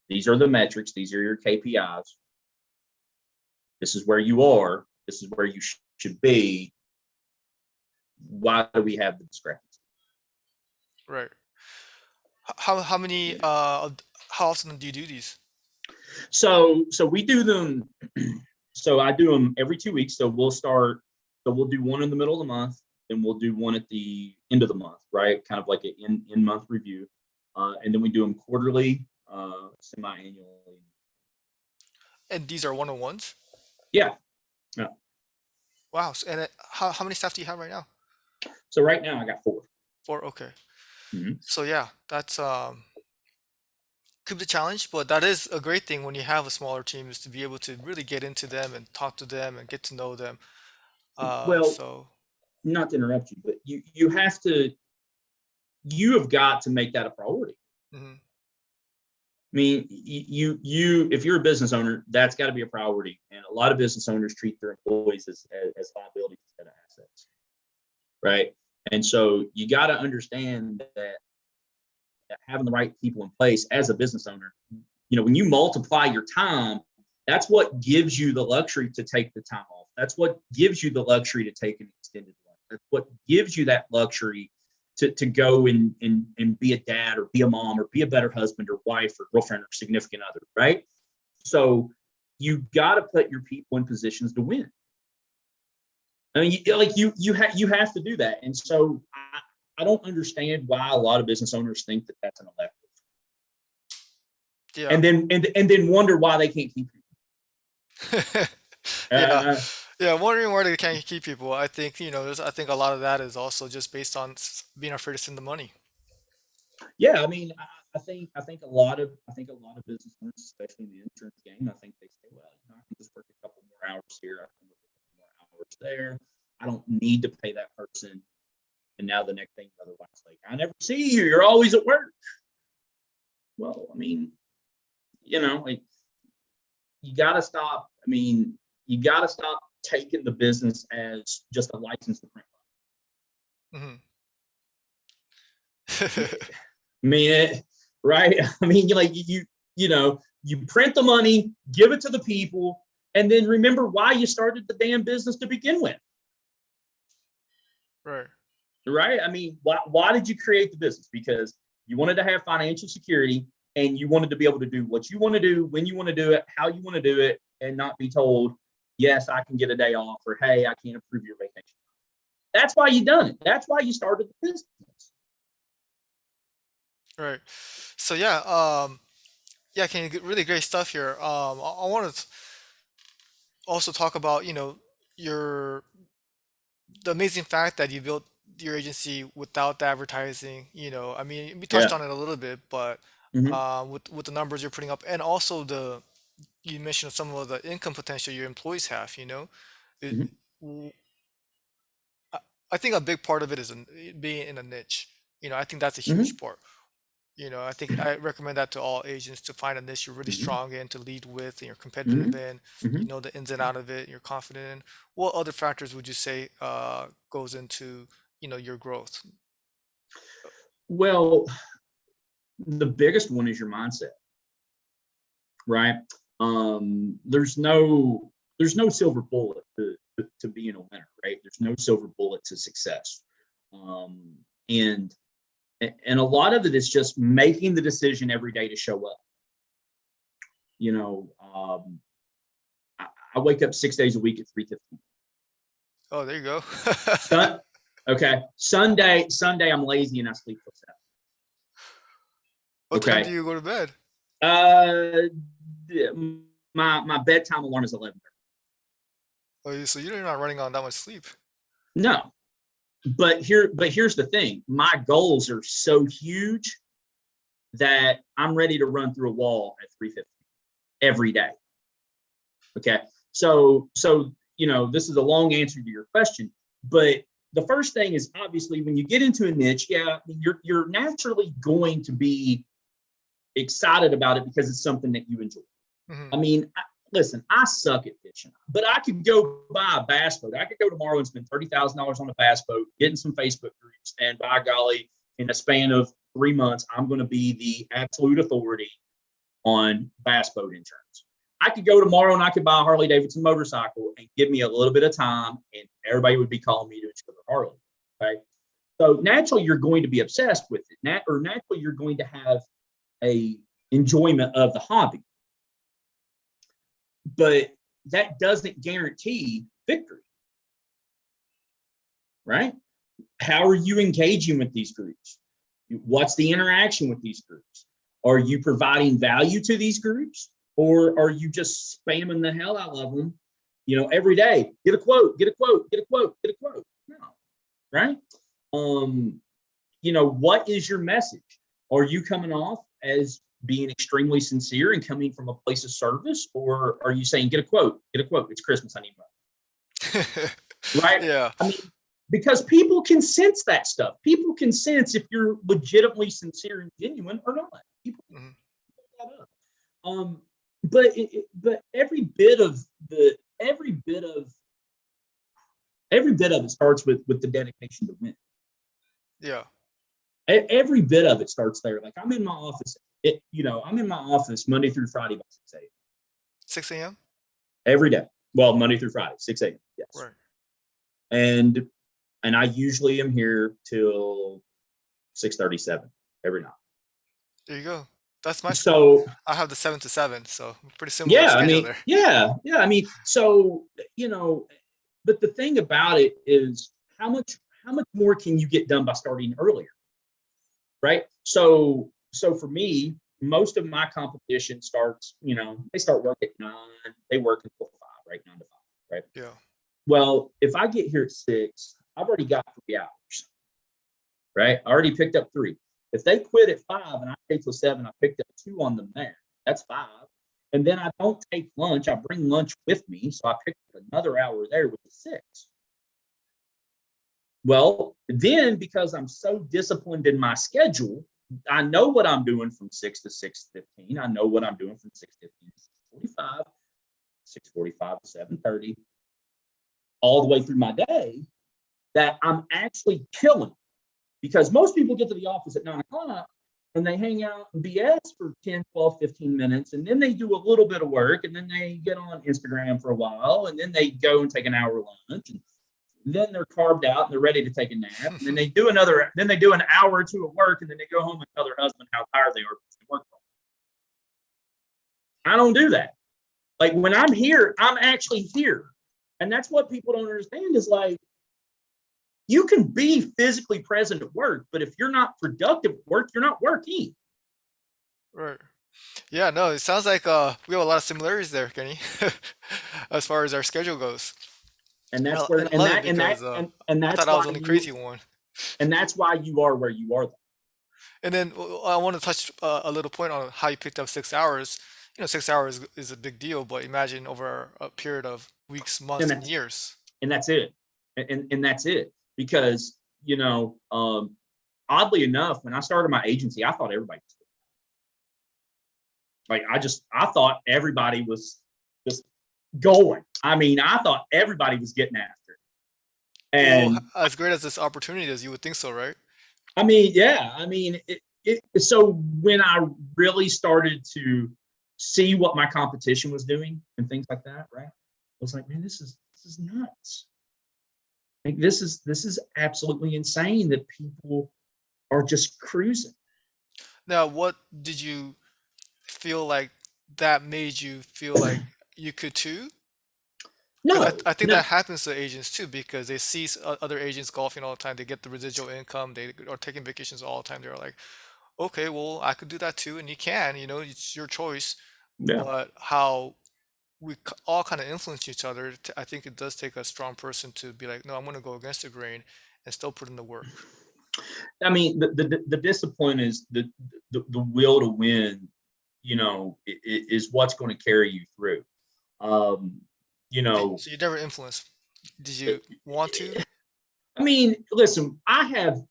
these are the metrics, these are your KPIs. This is where you are. This is where you should be. Why do we have the discrepancy? right. How many Yeah. How often do you do these? So we do them. So I do them every 2 weeks. So we'll do one in the middle of the month, then we'll do one at the end of the month, right? Kind of like an in month review. And then we do them quarterly, semi-annually. And these are one-on-ones? Yeah. Yeah. Wow. And how many staff do you have right now? So right now I got 4. Four. Okay. Mhm. So yeah, that's could be a challenge, but that is a great thing when you have a smaller team, is to be able to really get into them and talk to them and get to know them. Well, So not to interrupt you, but you have got to make that a priority. mhm. I mean, if you're a business owner, that's got to be a priority. And a lot of business owners treat their employees as liabilities instead of assets, right? And so you got to understand that having the right people in place as a business owner, when you multiply your time, that's what gives you the luxury to take the time off. That's what gives you the luxury to take an extended one. That's what gives you that luxury to go and be a dad or be a mom or be a better husband or wife or girlfriend or significant other, right? So you got to put your people in positions to win. I mean, you have to do that. And so I don't understand why a lot of business owners think that that's an elective, Yeah. and then wonder why they can't keep people. Yeah. Uh, Yeah, wondering where they can't keep people. I think, I think a lot of that is also just based on being afraid to spend the money. yeah, I mean, I think a lot of business owners, especially in the insurance game, I think they say, well, I can just work a couple more hours here, I can work a couple more hours there. I don't need to pay that person. And now the next thing, otherwise, like, I never see you. You're always at work. Well, I mean, like, you got to stop. I mean, you got to stop taking the business as just a license to print Hmm. money. I mean, right? I mean, like you print the money, give it to the people, and then remember why you started the damn business to begin with, Right. right? I mean, why did you create the business? Because you wanted to have financial security and you wanted to be able to do what you want to do, when you want to do it, how you want to do it, and not be told, yes, I can get a day off, or hey, I can't approve your vacation. That's why you done it. That's why you started the business. Right. So yeah, yeah, can you get really great stuff here. I want to also talk about, your the amazing fact that you built your agency without the advertising. I mean, we touched Yeah. on it a little bit, but Mm-hmm. with the numbers you're putting up, and also you mentioned some of the income potential your employees have. It, Mm-hmm. w- I I think a big part of it is being in a niche. I think that's a huge Mm-hmm. part. I think I recommend that to all agents, to find a niche you're really Mm-hmm. strong in, to lead with, and you're competitive Mm-hmm. in. Mm-hmm. You know the ins and out of it. You're confident in. What other factors would you say goes into your growth? Well, the biggest one is your mindset, right? There's no silver bullet to being a winner, right? There's no silver bullet to success. Um, and and a lot of it is just making the decision every day to show up. You know, I, I wake up 6 days a week at 3:15. Oh, there you go. Sun, okay. Sunday I'm lazy and I sleep till 7. What time do Okay. you go to bed? Uh, my bedtime alarm is 11. Oh, so you're not running on that much sleep. No, but here's the thing. My goals are so huge that I'm ready to run through a wall at 3:50 every day. Okay. So this is a long answer to your question, but the first thing is, obviously, when you get into a niche, yeah, I mean, you're naturally going to be excited about it because it's something that you enjoy. Hmm. I mean, listen, I suck at fishing, but I could go buy a bass boat. I could go tomorrow and spend $30,000 on a bass boat, get in some Facebook groups, and by golly, in a span of 3 months, I'm going to be the absolute authority on bass boat insurance. I could go tomorrow and I could buy a Harley Davidson motorcycle and give me a little bit of time, and everybody would be calling me to insure their Harley. Okay. So naturally, you're going to be obsessed with it. Or naturally, you're going to have a enjoyment of the hobby. But that doesn't guarantee victory, right? How are you engaging with these groups? What's the interaction with these groups? Are you providing value to these groups, or are you just spamming the hell out of them, every day? Get a quote, get a quote, get a quote, get a quote. No, right? What is your message? Are you coming off as being extremely sincere and coming from a place of service, or are you saying, get a quote, it's Christmas, I need money? Right? Yeah. I mean, because people can sense that stuff. People can sense if you're legitimately sincere and genuine or not. People Mhm. pick that up. But every bit of it starts with the dedication to win. Yeah. Every bit of it starts there. Like, I'm in my office. I'm in my office Monday through Friday by 6 a.m. 6 a.m. every day. Well, Monday through Friday, 6 a.m. Yes. Right. And I usually am here till 6:37 every night. There you go. That's my schedule. So I have the 7 to 7, so pretty similar yeah, I schedule mean, there. I mean, so but the thing about it is how much more can you get done by starting earlier, right? So for me, most of my competition starts, they start work at 9, they work until 5, right? 9 to 5, right? Yeah. Well, if I get here at 6, I've already got 3 hours, right? I already picked up 3. If they quit at 5 and I stay till 7, I picked up 2 on them there. That's 5. And then I don't take lunch. I bring lunch with me. So I picked up another hour there, which is 6. Well, then because I'm so disciplined in my schedule, I know what I'm doing from 6 to 6:15. I know what I'm doing from 6:15 to 6:45, 6:45 to 7:30, all the way through my day, that I'm actually killing. Because most people get to the office at 9 o'clock and they hang out and BS for 10, 12, 15 minutes. And then they do a little bit of work, and then they get on Instagram for a while, and then they go and take an hour lunch. And then they're carved out and they're ready to take a nap. And then they do an hour or 2 of work, and then they go home and tell their husband how tired they are because they work. I don't do that. Like, when I'm here, I'm actually here. And that's what people don't understand is, like, you can be physically present at work, but if you're not productive at work, you're not working. Right. Yeah, no, it sounds like we have a lot of similarities there, Kenny, as far as our schedule goes. And And that's I, where and I love it because and I that's thought I was why the only crazy one. you are where you are. And then I want to touch a little point on how you picked up 6 hours. 6 hours is a big deal, but imagine over a period of weeks, And months, and that's years. and that's it. And that's it. Because, oddly enough, when I started my agency, I thought everybody was like, I thought everybody was just going. I mean, I thought everybody was getting after it. Well, And as great as this opportunity is, you would think so, right? I mean, yeah, I mean, so when I really started to see what my competition was doing and things like that, right? I was like, man, this is nuts. Like, this is absolutely insane that people are just cruising. Now, what did you feel like that made you feel like you could too? Because No, I think no, that happens to agents too, because they see other agents golfing all the time. They get the residual income. They are taking vacations all the time. They're like, okay, well, I could do that too, and you can. It's your choice. yeah. But how we all kind of influence each other, I think it does take a strong person to be like, no, I'm going to go against the grain and still put in the work. I mean, the discipline is the will to win. Is what's going to carry you through. Um, you know, So you never influence. Did you want to? I mean, listen, I have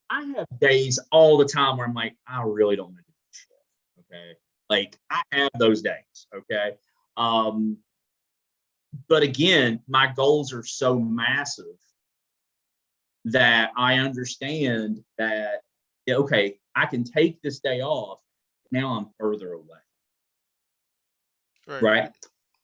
days all the time where I'm like, I really don't want to do this shit. Okay. Like, I have those days. Okay. Um, but again, my goals are so massive that I understand that, yeah, okay, I can take this day off. Now I'm further away. Right. Right.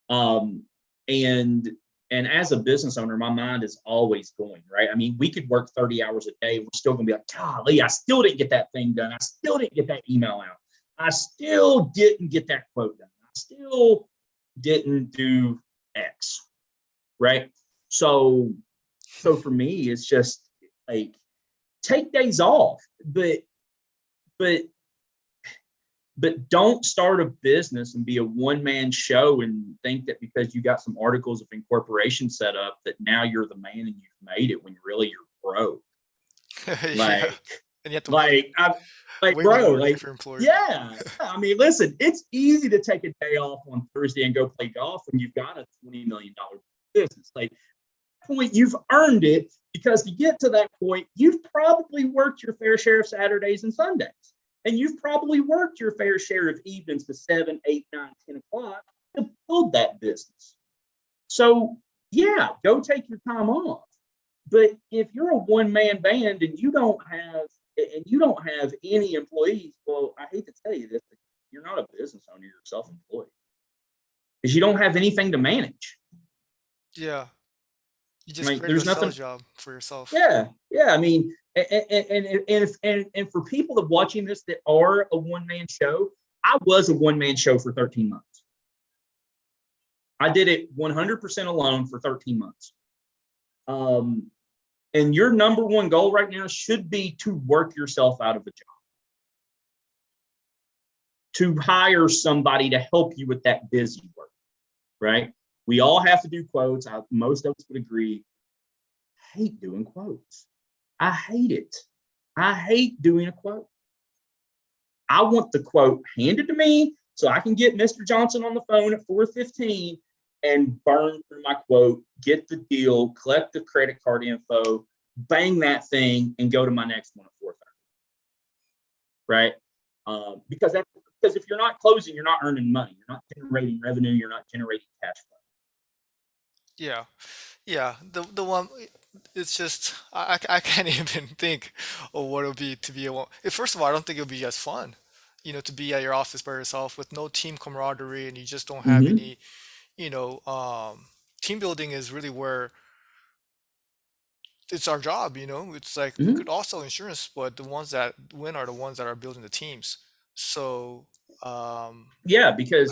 Um, and and as a business owner, my mind is always going, right? I mean, we could work 30 hours a day. We're still gonna be like, golly, I still didn't get that thing done. I still didn't get that email out. I still didn't get that quote done. I still didn't do X, right? So, so for me, it's just like take days off, but but don't start a business and be a one-man show and think that because you got some articles of incorporation set up that now you're the man and you've made it when really you're broke. Yeah, Like, and you have to like I like way more bro, work like if you're employed. yeah. I mean, listen, it's easy to take a day off on Thursday and go play golf when you've got a $20 million business. Like point, you've earned it because to get to that point, you've probably worked your fair share of Saturdays and Sundays. And you've probably worked your fair share of evenings to 7, 8, 9, 10 o'clock to build that business. So yeah, go take your time off. But if you're a one-man band and you don't have any employees, well, I hate to tell you this, but you're not a business owner, you're self-employed. Because you don't have anything to manage. Yeah, you just Like created a there's sales nothing. job for yourself. Yeah, yeah. I mean, and for people that watching this that are a one-man show, I was a one-man show for 13 months. I did it 100% alone for 13 months. And your number one goal right now should be to work yourself out of a job, to hire somebody to help you with that busy work, right? We all have to do quotes. Most of us would agree. I hate doing quotes. I hate it. I hate doing a quote. I want the quote handed to me so I can get Mr. Johnson on the phone at 4:15 and burn through my quote, get the deal, collect the credit card info, bang that thing, and go to my next one at 4:30. Right? Because if you're not closing, you're not earning money. You're not generating revenue. You're not generating cash flow. Yeah, yeah. The one, it's just I can't even think of what it would be to be a one. First of all, I don't think it would be as fun, to be at your office by yourself with no team camaraderie and you just don't have Mm-hmm. any, you know, um, team building is really where it's our job. It's like we Mm-hmm. could also insurance, but the ones that win are the ones that are building the teams. So, Yeah, I, because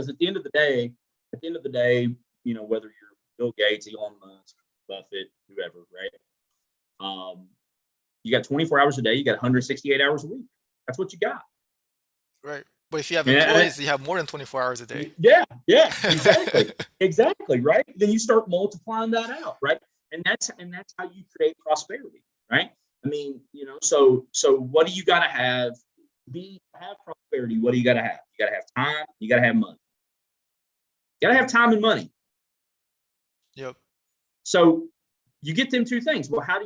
at the end of the day, whether you're Bill Gates, Elon Musk, Buffett, whoever, right? Um, you got 24 hours a day. You got 168 hours a week. That's what you got. right. But if you have And employees, you have more than 24 hours a day. yeah, yeah, exactly, right. Then you start multiplying that out, right? And that's how you create prosperity, right? I mean, so what do you got to have? Have prosperity. What do you got to have? You got to have time. You got to have money. You got to have time and money. Yep. So you get them two things. Well, how do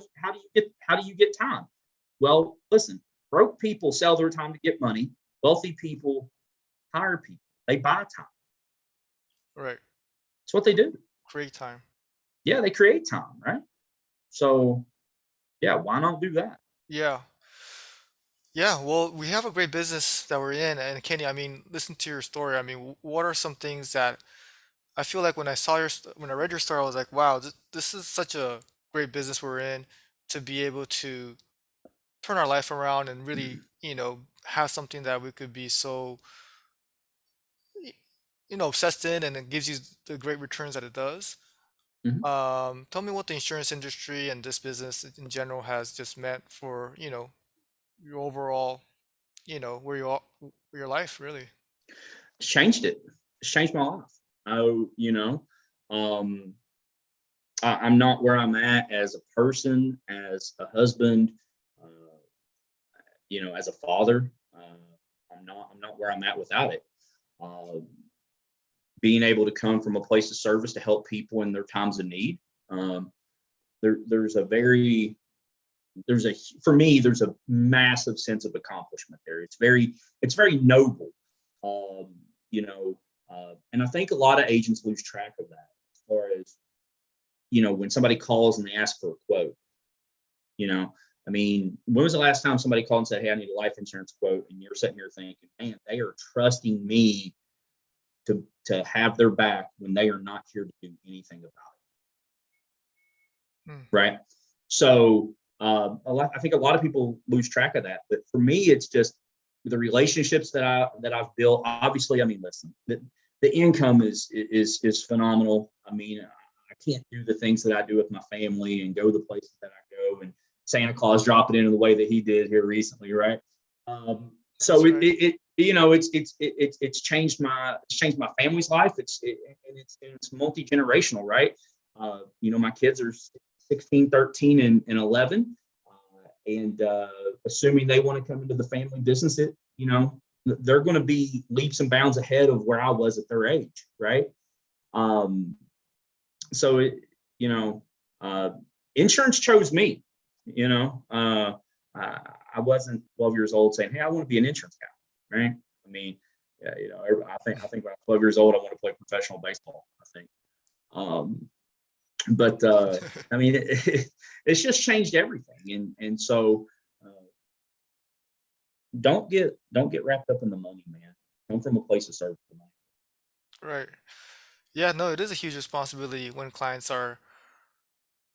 you get time? Well, listen, broke people sell their time to get money. Wealthy people hire people. They buy time. Right. That's what they do. Create time. Yeah, they create time, right? So yeah, why not do that? Yeah. Yeah. Well, we have a great business that we're in. And Kenny, I mean, listen to your story. I mean, what are some things that I feel like when when I read your story, I was like, wow, this is such a great business we're in to be able to turn our life around and really, have something that we could be so, y- obsessed in and it gives you the great returns that it does. Mhm. Tell me what the insurance industry and this business in general has just meant for, your overall, where you are, your life really. It's changed it. It's changed my life. Oh, um, I'm not where I'm at as a person, as a husband, uh, as a father. I'm not where I'm at without it. Uh, Being able to come from a place of service to help people in their times of need. Um, there's a very there's a for me there's a massive sense of accomplishment there. It's very noble. Um, and I think a lot of agents lose track of that as far as when somebody calls and they ask for a quote. I mean, when was the last time somebody called and said, "Hey, I need a life insurance quote," and you're sitting here thinking, "Man, they are trusting me to have their back when they are not here to do anything about Hmm. it," right? So I think a lot of people lose track of that. But for me, it's just the relationships that I've built. Obviously, I mean, listen, the income is phenomenal. I mean, I can't do the things that I do with my family and go the places that I go, and Santa Claus drop it in the way that he did here recently, right? So That's right. it's changed my family's life. It's multi-generational, right? My kids are 16, 13, and 11. And assuming they want to come into the family business, they're going to be leaps and bounds ahead of where I was at their age, right? Um, so you know, uh, insurance chose me. I wasn't 12 years old saying, "Hey, I want to be an insurance guy," right? I mean, yeah, I think when I'm 12 years old, I want to play professional baseball. I think. But I mean, it's just changed everything, and so uh, don't get wrapped up in the money, man. Come from a place of service to money. Right. Yeah, no, it is a huge responsibility when clients are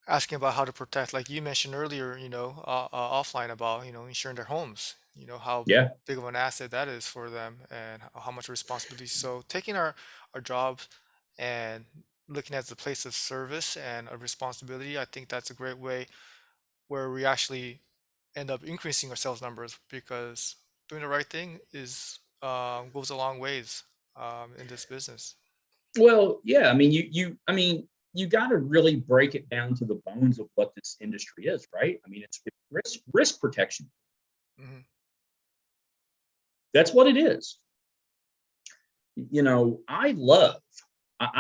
asking about how to protect, like you mentioned earlier, offline about, insuring their homes, how Yeah. big of an asset that is for them and how much responsibility. So taking our jobs and looking at the place of service and a responsibility, I think that's a great way where we actually end up increasing our sales numbers because doing the right thing is goes a long ways in this business. Well, yeah. I mean, you got to really break it down to the bones of what this industry is, right? I mean, it's risk protection. Hmm. That's what it is. I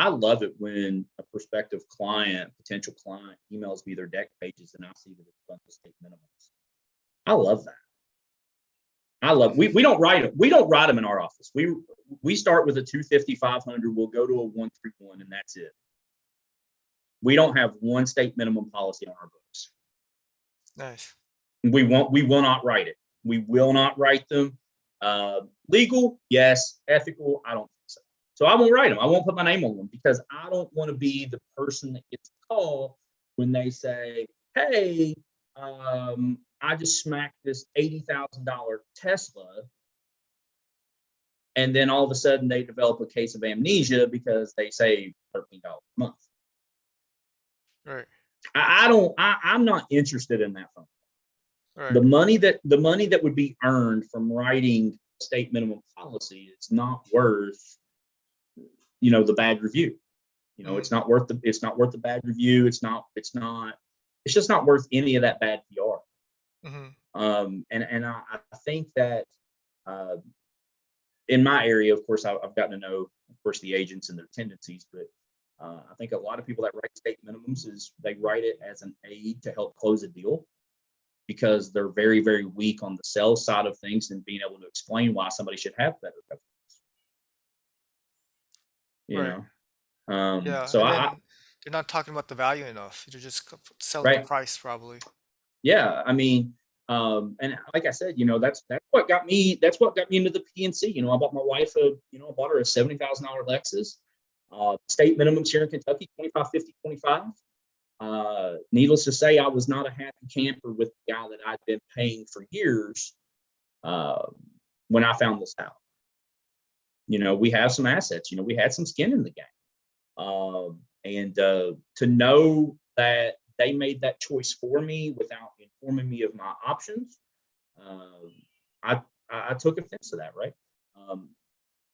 love it when a prospective client, potential client, emails me their deck pages and I see that it's bunch of state minimums. I love that. We don't write them. We don't write them in our office. We start with a 250, 500. We'll go to a 131, and that's it. We don't have one state minimum policy on our books. Nice. We will not write it. We will not write them. Legal, yes. Ethical, I don't think so. So I won't write them. I won't put my name on them because I don't want to be the person that gets the call when they say, "Hey, I just smacked this $80,000 Tesla," and then all of a sudden they develop a case of amnesia because they save $13 a month. Right. I'm not interested in that phone. Right. The money that would be earned from writing state minimum policy is not worth the bad review. Hmm. It's not worth the bad review. It's just not worth any of that bad PR. Hmm. And I think that uh, in my area, of course, I've gotten to know, of course, the agents and their tendencies, but I think a lot of people that write state minimums is they write it as an aid to help close a deal because they're very, very weak on the sales side of things and being able to explain why somebody should have better coverage. You Right. know, Yeah. so And then they're not talking about the value enough. They're just selling the right, price, probably. yeah, I mean, and like I said, that's what got me. That's what got me into the PNC. I bought my wife I bought her a $70,000 Lexus. State minimums here in Kentucky, 25, 50, 25. Needless to say, I was not a happy camper with the guy that I'd been paying for years uh, when I found this out. We have some assets. We had some skin in the game. And to know that they made that choice for me without informing me of my options, um, I, I took offense to that, right? Um,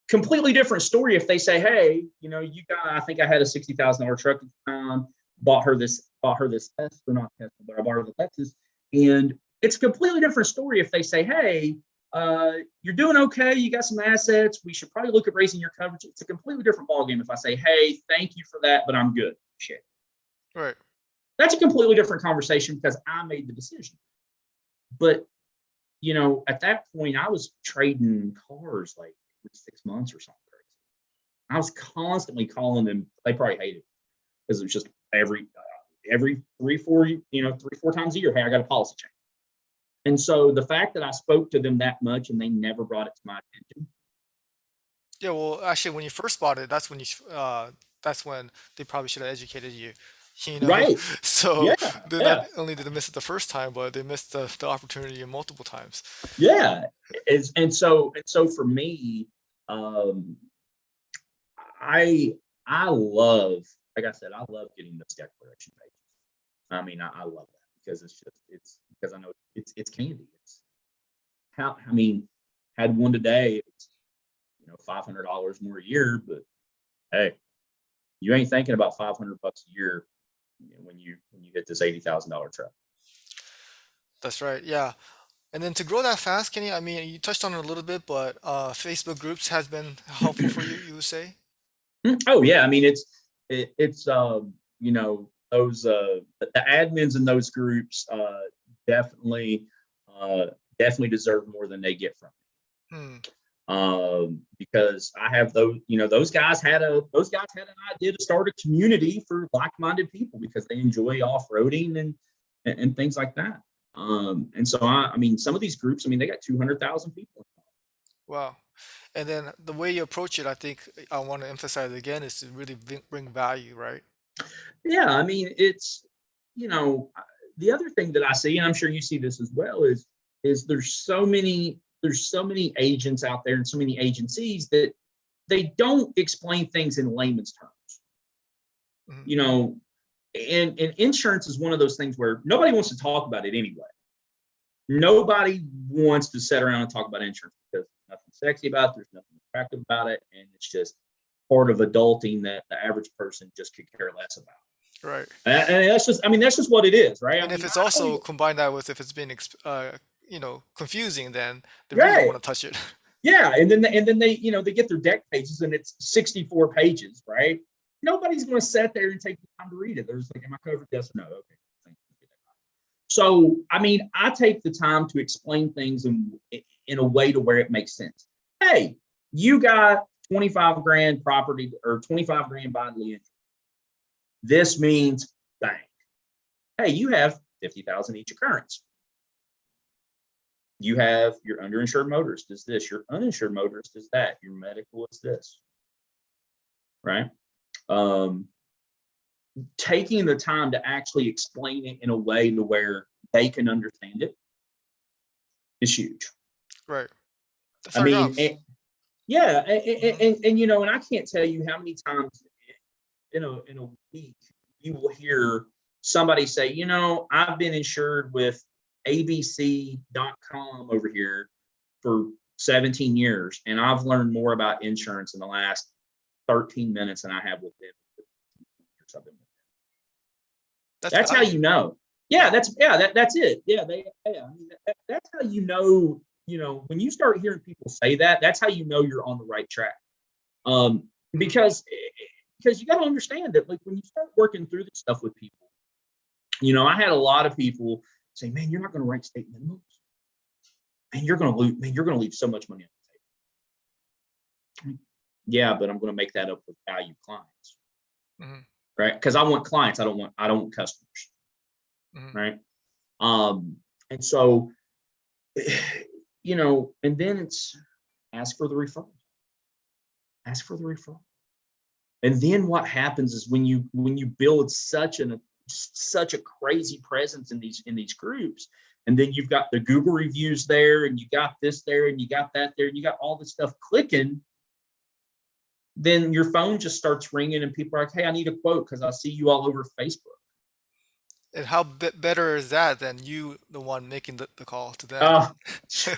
Completely different story if they say, "Hey, you got." I think I had a $60,000 truck at the time. Bought her this Tesla, not Tesla, but I bought her the Lexus, and it's a completely different story if they say, "Hey, you're doing okay. You got some assets. We should probably look at raising your coverage." It's a completely different ballgame if I say, "Hey, thank you for that, but I'm good." Shit, Right. that's a completely different conversation because I made the decision. But at that point, I was trading cars like every 6 months or something crazy. I was constantly calling them. They probably hated it because it was just every 3, 4 times a year. Hey, I got a policy change. And so the fact that I spoke to them that much and they never brought it to my attention. Yeah. Well, actually, when you first bought it, that's when they probably should have educated you. you know. Right. So Yeah. they not Yeah. only did they miss it the first time, but they missed the opportunity multiple times. Yeah. And so for me, um, I I love, like I said, I love getting those declaration pages. I mean, I love that because it's because I know it's candy. It's how I mean, had one today, it's $500 more a year, but hey, you ain't thinking about $500 a year when you get this $80,000 truck. That's right. Yeah. And then to grow that fast, Kenny, I mean, you touched on it a little bit, but Facebook groups has been helpful for you, you would say? Oh yeah, I mean it's those the admins in those groups definitely definitely deserve more than they get from Hmm. me. Because I have those guys had an idea to start a community for like-minded people because they enjoy off-roading and things like that. And so I mean some of these groups, I mean they got 200,000 people. Wow. And then the way you approach it, I think I want to emphasize again, is to really bring value, right? Yeah, I mean, you know, the other thing that I see, and I'm sure you see this as well, is there's so many agents out there and so many agencies that they don't explain things in layman's terms. Hmm. You know, and insurance is one of those things where nobody wants to talk about it anyway. Nobody wants to sit around and talk about insurance because there's nothing sexy about it, there's nothing attractive about it, and it's just part of adulting that the average person just could care less about. Right. And that's just what it is, right? I And if mean, it's I also totally, combined that with if it's being confusing, then they really don't right. want to touch it. Yeah. And then they get their deck pages and it's 64 pages, right? Nobody's going to sit there and take the time to read it. There's like, am I covered? Yes or no? Okay. So, I mean, I take the time to explain things in a way to where it makes sense. Hey, you got 25 grand property or 25 grand bodily injury. This means bang. Hey, you have 50,000 each occurrence. You have your underinsured motorist is this, your uninsured motorist is that, your medical is this, right? Um, Taking the time to actually explain it in a way to where they can understand it is huge. Right. That's I our mean, jobs. yeah, Hmm. and I can't tell you how many times in a week you will hear somebody say, I've been insured with abc.com over here for 17 years, and I've learned more about insurance in the last 13 minutes than I have with them. That's That's how value. you know. Yeah. That's it. I mean, that's how you know. When you start hearing people say that, that's how you know you're on the right track. Um, Hmm. because because you got to understand that, like when you start working through this stuff with people, I had a lot of people say, "Man, you're not going to write state minimums. Man, you're going to lose. Man, you're going to leave so much money on the table." Yeah, but I'm going to make that up with value clients, Hmm. right? Because I want clients. I don't want customers, Hmm. right? And so, and then it's ask for the referral. Ask for the referral. And then what happens is when you build such a crazy presence in these groups, and then you've got the Google reviews there, and you got this there, and you got that there, and you got all this stuff clicking, then your phone just starts ringing, and people are like, "Hey, I need a quote because I see you all over Facebook." And how better is that than you, the one making the call to them? Oh,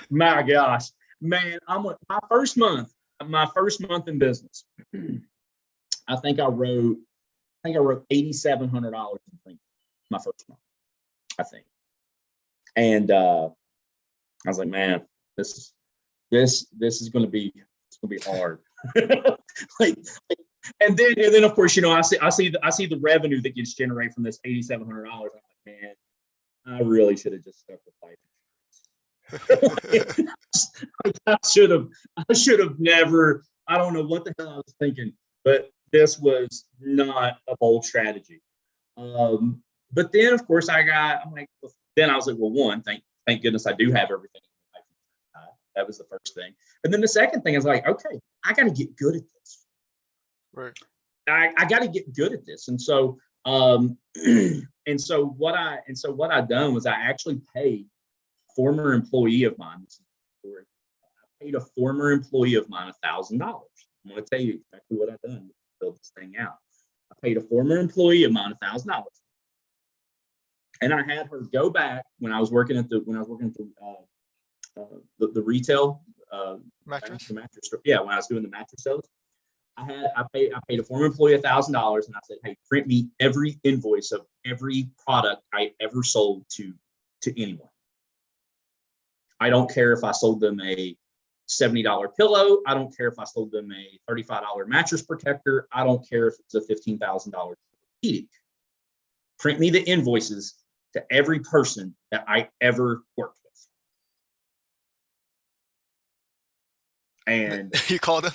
my gosh, man! My first month in business. I think I wrote $8,700 in premium my first month, I think. And I was like, man, this is gonna be hard. like, and then of course, I see the revenue that gets generated from this $8,700. I'm like, man, I really should have just stuck with life insurance. I should have never. I don't know what the hell I was thinking, but this was not a bold strategy. Um, but then, of course, I'm like, then I was like, well, one, thank goodness I do have everything. That was the first thing. And then the second thing is like, okay, I got to get good at this. Right. I got to get good at this. And so And so what I done was I actually paid former employee of mine. I paid a former employee of mine $1,000. I'm going to tell you exactly what I've done to build this thing out. I paid a former employee of mine $1,000, and I had her go back when I was working at the retail Mattress. the mattress store. Yeah, when I was doing the mattress sales, I paid a former employee $1,000, and I said, hey, print me every invoice of every product I ever sold to anyone. I don't care if I sold them a $70 pillow. I don't care if I sold them a $35 mattress protector. I don't care if it's a $15,000 heating. Print me the invoices to every person that I ever worked with. And You called them?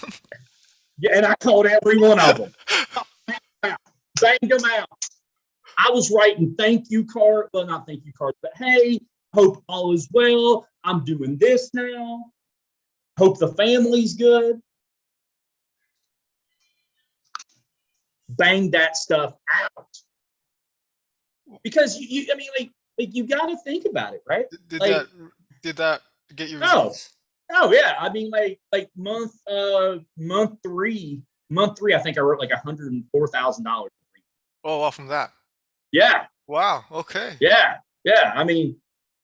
yeah, and I called every one of them. Banged them out. I was writing thank you cards, well, not thank you cards, but hey, hope all is well. I'm doing this now. Hope the family's good. Bang that stuff out. Because I mean, like you got to think about it, right? Did like, that get you no. results? Oh yeah, I mean, like month three, I think I wrote like $104,000. Oh, well, from that. Yeah. Wow. Okay. Yeah. I mean,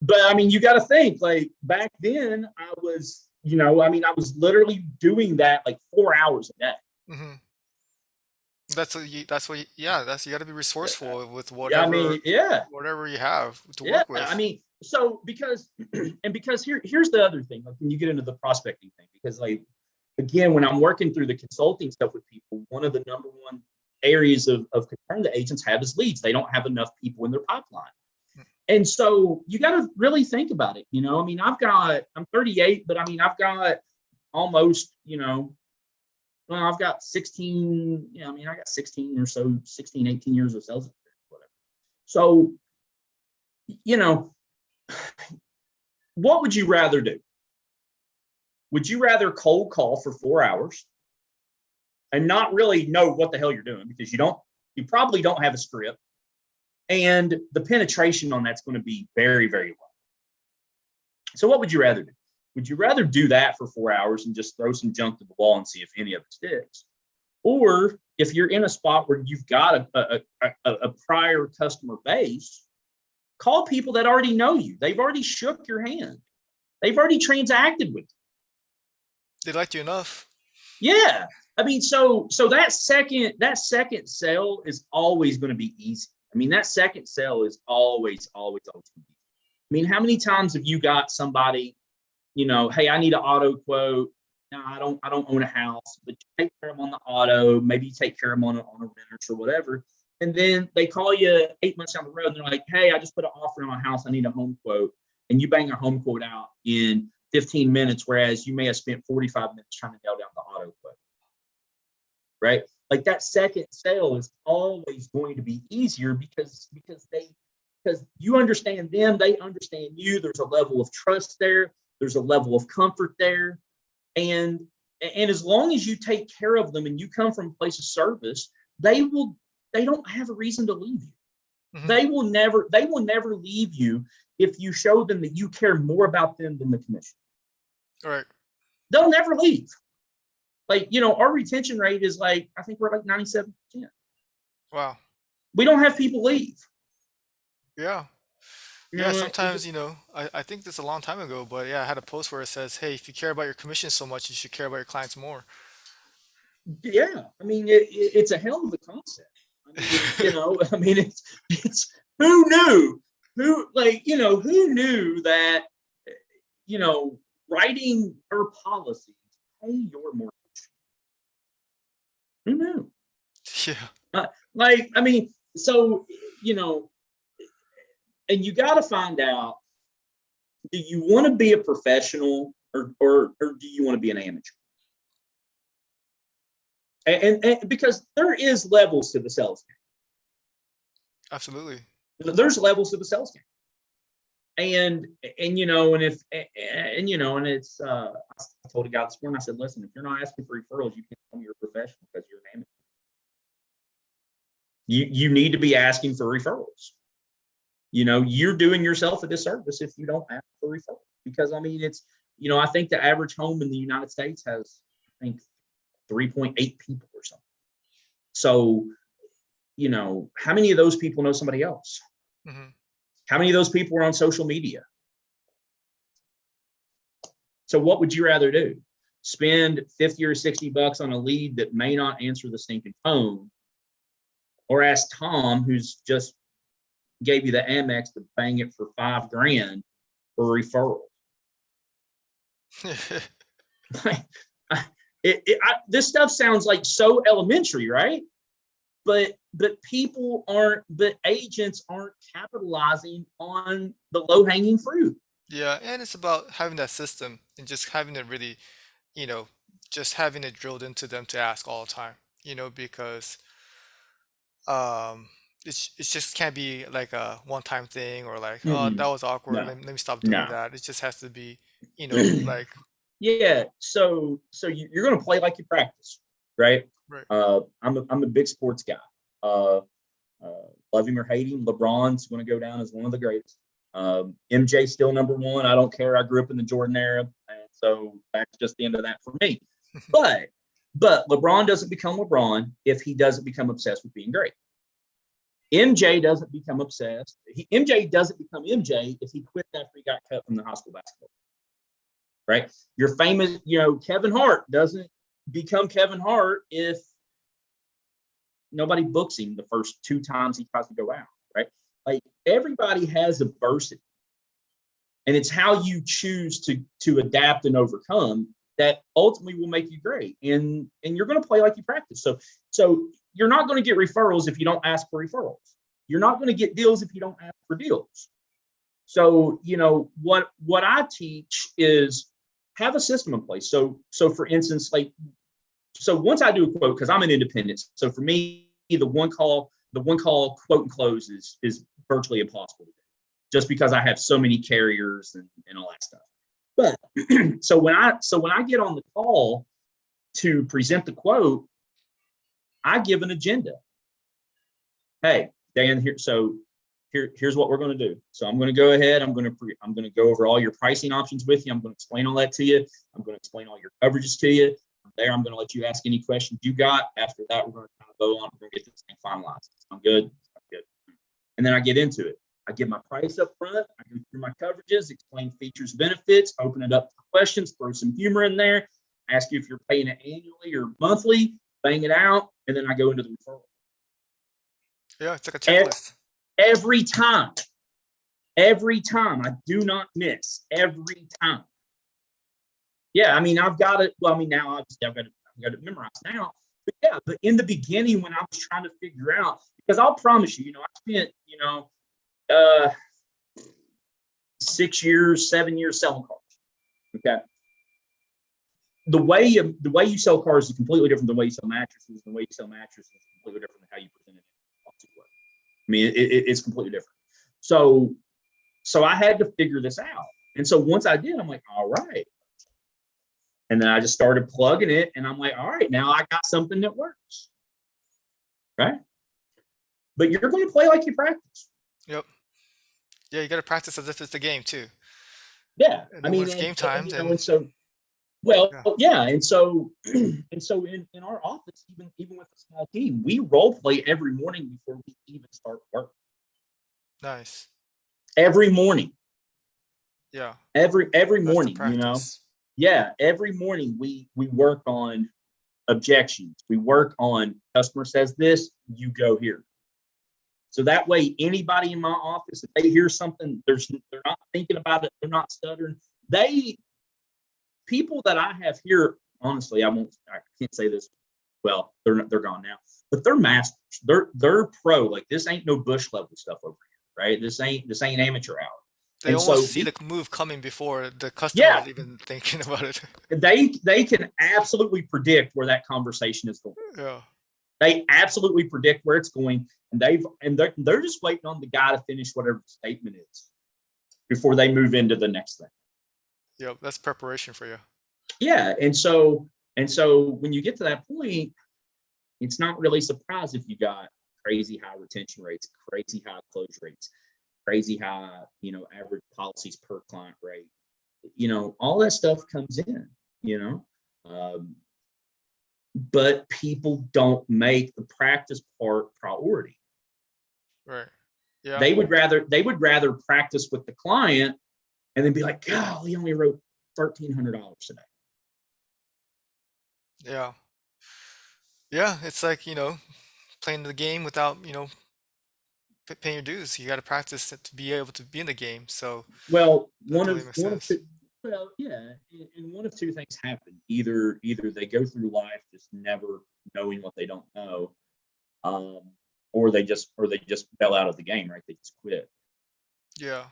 but I mean, you got to think like back then I was, I was literally doing that like 4 hours a day. Mm-hmm. That's what you got to be resourceful with Yeah, I mean, whatever you have to yeah. work with. I mean, so because here's the other thing, like when you get into the prospecting thing, because like again, when I'm working through the consulting stuff with people, one of the number one areas of concern the agents have is leads. They don't have enough people in their pipeline. And so you got to really think about it. I mean, I'm 38, but I mean, I've got almost, well, I've got 16, I got 16 or so, 16, 18 years of sales experience, whatever. So, what would you rather do? Would you rather cold call for 4 hours and not really know what the hell you're doing because you probably don't have a script, and the penetration on that's going to be very, very low? So what would you rather do? Would you rather do that for 4 hours and just throw some junk to the wall and see if any of it sticks? Or if you're in a spot where you've got a prior customer base, call people that already know you. They've already shook your hand. They've already transacted with you. They liked you enough. Yeah. I mean, so that second sale is always going to be easy. I mean, that second sale is always going to be easy. I mean, how many times have you got somebody, hey, I need an auto quote. No, I don't own a house, but you take care of them on the auto. Maybe you take care of them on a renters or whatever. And then they call you 8 months down the road and they're like, hey, I just put an offer on my house. I need a home quote. And you bang a home quote out in 15 minutes, whereas you may have spent 45 minutes trying to nail down the auto quote. Right? Like that second sale is always going to be easier because you understand them, they understand you. There's a level of trust there. There's a level of comfort there. And as long as you take care of them and you come from a place of service, they don't have a reason to leave you. Mm-hmm. They will never leave you if you show them that you care more about them than the commission. All right. They'll never leave. Like, our retention rate is like, I think we're like 97%. Wow. We don't have people leave. Yeah. Yeah, sometimes, I think this a long time ago, but yeah, I had a post where it says, hey, if you care about your commission so much, you should care about your clients more. Yeah. I mean, it's a hell of a concept. I mean, it's who knew that, writing her policies pay your mortgage. Who knew? Yeah. I mean, so, and you got to find out, do you want to be a professional or do you want to be an amateur? And because there is levels to the sales game. Absolutely. There's levels to the sales game. And it's I told a guy this morning, I said, listen, if you're not asking for referrals, you can't tell me you're a professional because you're an amateur. You need to be asking for referrals. You're doing yourself a disservice if you don't ask for referrals, because I mean, it's, I think the average home in the United States has, I think, 3.8 people or something. So, how many of those people know somebody else? Hmm. How many of those people are on social media? So what would you rather do? Spend 50 or 60 bucks on a lead that may not answer the stinking phone, or ask Tom, who's just gave you the Amex, to bang it for $5,000 for a referral? This stuff sounds like so elementary, right? But agents aren't capitalizing on the low-hanging fruit. Yeah, and it's about having that system and just having it really, you know, just having it drilled into them to ask all the time, because um it's just can't be like a one-time thing, or like, oh, that Mm-mm. was awkward, No, let me stop doing no. that. It just has to be, like, Yeah. So you're going to play like you practice, right? right. I'm a big sports guy. Uh, Love him or hate him, LeBron's going to go down as one of the greatest. MJ still number one. I don't care. I grew up in the Jordan era, and so that's just the end of that for me. But LeBron doesn't become LeBron if he doesn't become obsessed with being great. MJ doesn't become obsessed. MJ doesn't become MJ if he quit after he got cut from the high school basketball. Right? Your famous, Kevin Hart doesn't become Kevin Hart if nobody books him the first 2 times he tries to go out, right? Like, everybody has adversity, and it's how you choose to adapt and overcome that ultimately will make you great. And you're going to play like you practice. So you're not going to get referrals if you don't ask for referrals. You're not going to get deals if you don't ask for deals. So, what I teach is have a system in place. So for instance, so once I do a quote, because I'm an independent, so for me, the one call quote and close is virtually impossible to do, just because I have so many carriers and all that stuff. But so when I get on the call to present the quote, I give an agenda. Hey, Dan, here's what we're going to do. So I'm going to go ahead. I'm going to go over all your pricing options with you. I'm going to explain all that to you. I'm going to explain all your coverages to you. From there, I'm going to let you ask any questions you got. After that, we're going to kind of go on. We're going to get this thing finalized. I'm good. I'm good. And then I get into it. I get my price up front. I go through my coverages, explain features, benefits, open it up to questions, throw some humor in there, ask you if you're paying it annually or monthly, bang it out, and then I go into the referral. Yeah, it's like a checklist. Every time, I do not miss. Every time. Yeah, I mean, I've got it. Well, I mean, now obviously I've got it memorized now. But yeah, but in the beginning, when I was trying to figure out, because I'll promise you, I spent, 6 years, 7 years selling cars. Okay. The way you sell cars is completely different than the way you sell mattresses. The way you sell mattresses is completely different than how you present it. I mean, it's completely different. So I had to figure this out. And so once I did, I'm like, all right. And then I just started plugging it, and I'm like, all right, now I got something that works. Right? But you're going to play like you practice. Yep. Yeah, you got to practice as if it's a game too. Yeah. And I then when mean, it's game time, then and so, well, yeah. yeah. And so in our office, even with a small team, we role play every morning before we even start work. Nice. Every morning. Yeah. Every That's the morning, practice. Yeah, every morning we work on objections. We work on customer says this, you go here. So that way, anybody in my office, if they hear something, they're not thinking about it, they're not stuttering. People that I have here, honestly, I can't say this. Well, they're gone now, but they're masters. They're pro. Like, this ain't no bush level stuff over here, right? This ain't amateur hour. They And almost so see the move coming before the customer yeah, is even thinking about it. they can absolutely predict where that conversation is going. Yeah. They absolutely predict where it's going, and they're just waiting on the guy to finish whatever the statement is before they move into the next thing. Yep. That's preparation for you. Yeah, and so when you get to that point, it's not really a surprise if you got crazy high retention rates, crazy high close rates, crazy high, average policies per client rate. All that stuff comes in, you know. Um, but people don't make the practice part priority. Right. Yeah. They would rather practice with the client and then be like, God, he only wrote $1,300 today. Yeah. Yeah. It's like, playing the game without, paying your dues. You got to practice it to be able to be in the game. So Well, that one totally of makes one of sense. two. Well, yeah, and one of two things happen. Either they go through life just never knowing what they don't know, um, or they just fell out of the game, right? They just quit. Yeah.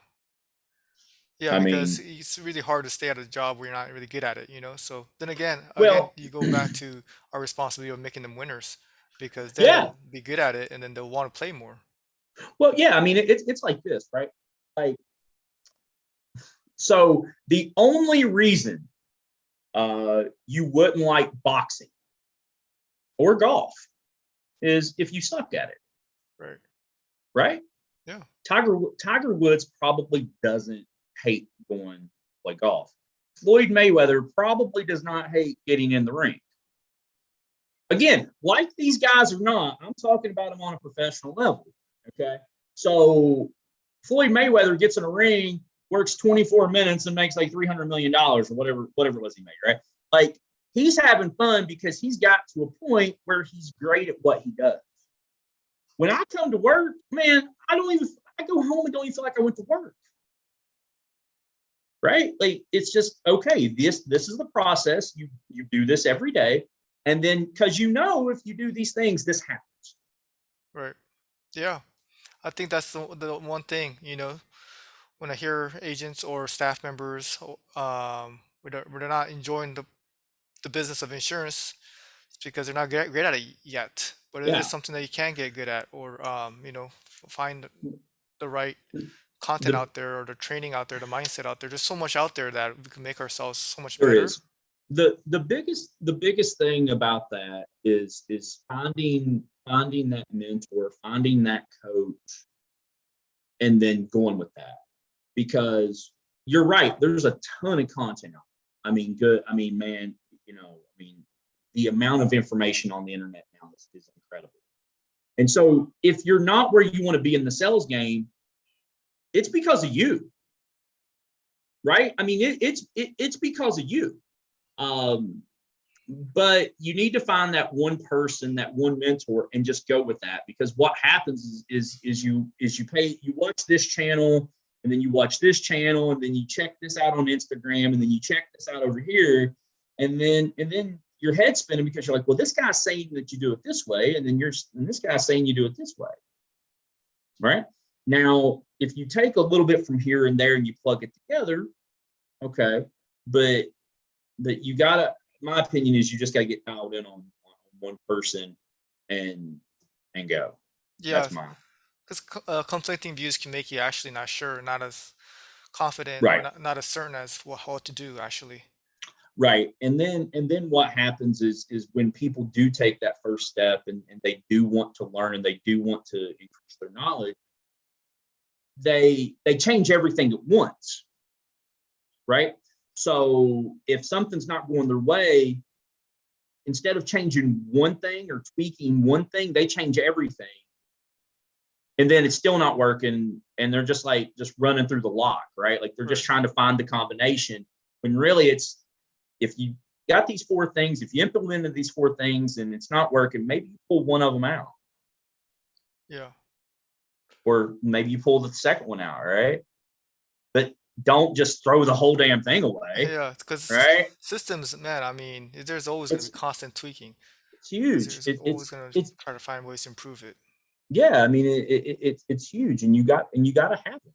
Yeah, I because mean, it's really hard to stay at a job where you're not really good at it. So then again, well, you go back to our responsibility of making them winners because then yeah, they'll be good at it and then they'll want to play more. well, yeah. I mean, it's like this, right? Like, so the only reason you wouldn't like boxing or golf is if you sucked at it, Right. right? Yeah. Tiger Woods probably doesn't hate going to play golf. Floyd Mayweather probably does not hate getting in the ring. Again, like these guys or not, I'm talking about them on a professional level. Okay. So Floyd Mayweather gets in a ring, works 24 minutes and makes like $300 million or whatever it was he made, right? Like, he's having fun because he's got to a point where he's great at what he does. When I come to work, man, I go home and don't even feel like I went to work. Right? Like, it's just okay. This is the process. You do this every day. And then because if you do these things, this happens. Right. Yeah. I think that's the one thing, when I hear agents or staff members where they're not enjoying the business of insurance, it's because they're not great at it yet. But it is Yeah. something that you can get good at or find the right content The out there or the training out there, the mindset out there. There's so much out there that we can make ourselves so much there better. is. The biggest thing about that is finding that mentor, finding that coach, and then going with that. Because you're right, there's a ton of content out there. I mean, good. I mean, man, the amount of information on the internet now is incredible. And so if you're not where you want to be in the sales game, it's because of you, right? I mean, it's because of you. Um, but you need to find that one person, that one mentor, and just go with that. Because what happens is you watch this channel, and then you watch this channel, and then you check this out on Instagram, and then you check this out over here, and then your head's spinning because you're like, well, this guy's saying that you do it this way, and this guy's saying you do it this way, right? Now, if you take a little bit from here and there and you plug it together, okay, but you gotta, my opinion is you just gotta get dialed in on one person and go. Yeah, That's mine. because conflicting views can make you actually not sure, not as confident, or Right. not as certain as what to do actually. Right. And then what happens is when people do take that first step and they do want to learn and they do want to increase their knowledge, they change everything at once. Right. So if something's not going their way, instead of changing one thing or tweaking one thing, they change everything. And then it's still not working. And they're just running through the lock, right? Like, they're just Right. trying to find the combination when really it's, if you got these four things, if you implemented these four things and it's not working, maybe you pull one of them out, Yeah. or maybe you pull the second one out, right? But don't just throw the whole damn thing away, Yeah, because right? systems, man, I mean, there's always going to It's be constant tweaking. it's huge. There's It, always it's going to it's try to find ways to improve it. yeah. I mean, it's huge, and you got to have it.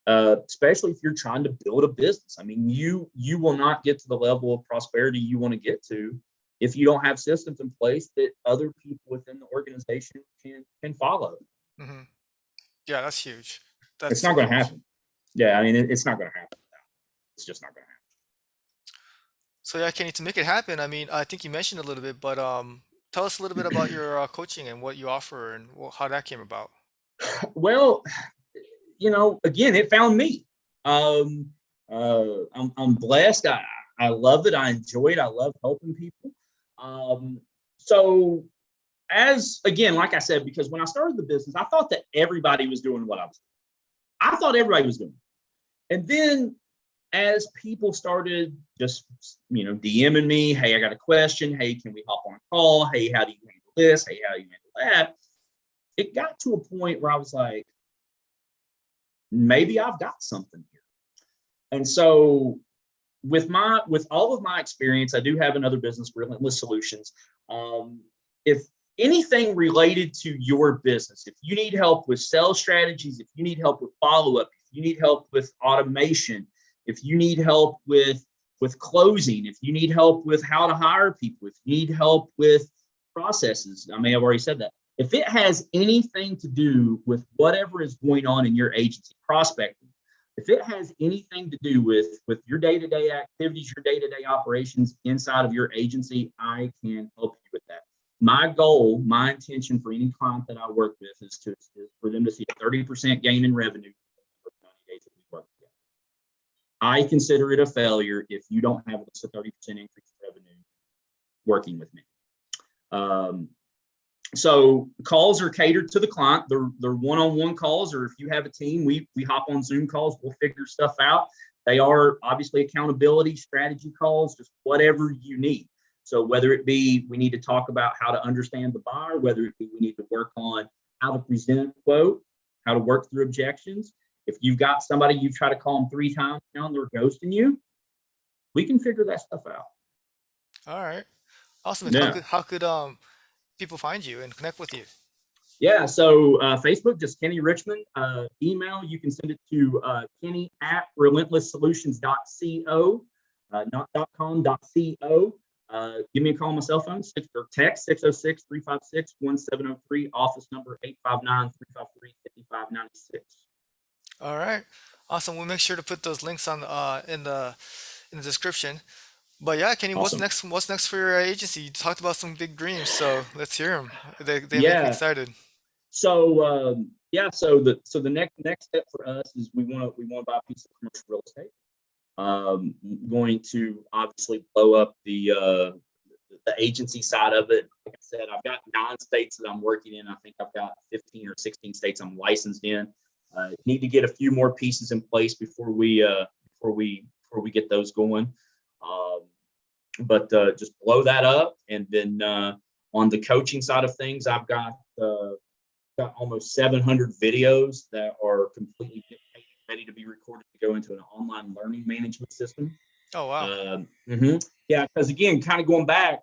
Especially if you're trying to build a business. I mean, you will not get to the level of prosperity you want to get to if you don't have systems in place that other people within the organization can follow. Hmm. Yeah, that's huge. That's It's not so going to huge. happen. Yeah, I mean, it's not going to happen. It's just not going to happen. So yeah, Kenny, to make it happen, I mean, I think you mentioned a little bit, but tell us a little bit about your coaching and what you offer and how that came about. Well, again, it found me. Um, I'm blessed. I love it. I enjoy it. I love helping people. Um, so as again, like I said, because when I started the business, I thought that everybody was doing what I was doing. I thought everybody was doing it. And then as people started just, DMing me, hey, I got a question. Hey, can we hop on a call? Hey, how do you handle this? Hey, how do you handle that? It got to a point where I was like, maybe I've got something here. And so with all of my experience, I do have another business, Relentless Solutions. If anything related to your business, if you need help with sales strategies, if you need help with follow-up, if you need help with automation, if you need help with closing, if you need help with how to hire people, if you need help with processes, I may have already said that. If it has anything to do with whatever is going on in your agency, prospecting, if it has anything to do with your day-to-day activities, your day-to-day operations inside of your agency, I can help you with that. My goal, my intention for any client that I work with is for them to see a 30% gain in revenue for 90 days that we work together. I consider it a failure if you don't have at least a 30% increase in revenue working with me. So calls are catered to the client. They're one-on-one calls, or if you have a team, we hop on Zoom calls. We'll figure stuff out. They are obviously accountability strategy calls, just whatever you need. So whether it be we need to talk about how to understand the buyer, whether it be we need to work on how to present a quote, how to work through objections. If you've got somebody you try to call them 3 times now and they're ghosting you, we can figure that stuff out. All right, awesome. And Yeah. how could people find you and connect with you? Yeah, so Facebook, just Kenny Richmond. Email, you can send it to Kenny at relentlesssolutions.co, not .com.co. Give me a call on my cell phone, or text 606-356-1703, office number 859-353-5596. All right, awesome. We'll make sure to put those links on in the description. But yeah, Kenny, what's Awesome. next? What's next for your agency? You talked about some big dreams, so let's hear them. They make me Yeah. excited. So so the next step for us is we want to buy a piece of commercial real estate. Going to obviously blow up the agency side of it. Like I said, I've got 9 states that I'm working in. I think I've got 15 or 16 states I'm licensed in. Need to get a few more pieces in place before we get those going. Um, but just blow that up, and then on the coaching side of things, I've got almost 700 videos that are completely ready to be recorded to go into an online learning management system. Oh wow. Yeah, because again, kind of going back,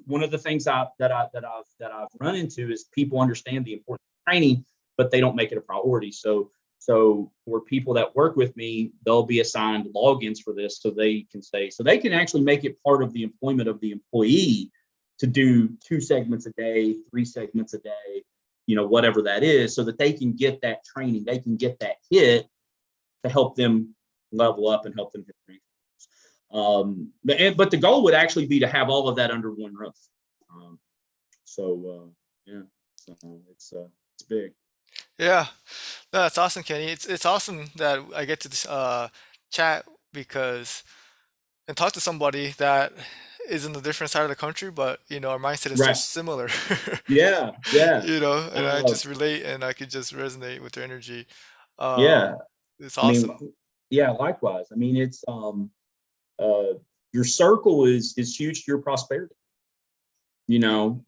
one of the things that I've run into is people understand the importance of training, but they don't make it a priority. So for people that work with me, they'll be assigned logins for this, so they can actually make it part of the employment of the employee to do 2 segments a day, 3 segments a day, whatever that is, so that they can get that training, they can get that hit to help them level up and help them hit the but the goal would actually be to have all of that under one roof. Yeah, so it's big. Yeah, no, that's awesome, Kenny. It's awesome that I get to chat because and talk to somebody that is in a different side of the country, but our mindset is so Right. similar. Yeah. Yeah. And I Uh, just relate and I could just resonate with their energy. yeah. It's I mean, awesome. yeah. Likewise. I mean, it's uh, your circle is huge to your prosperity. You know,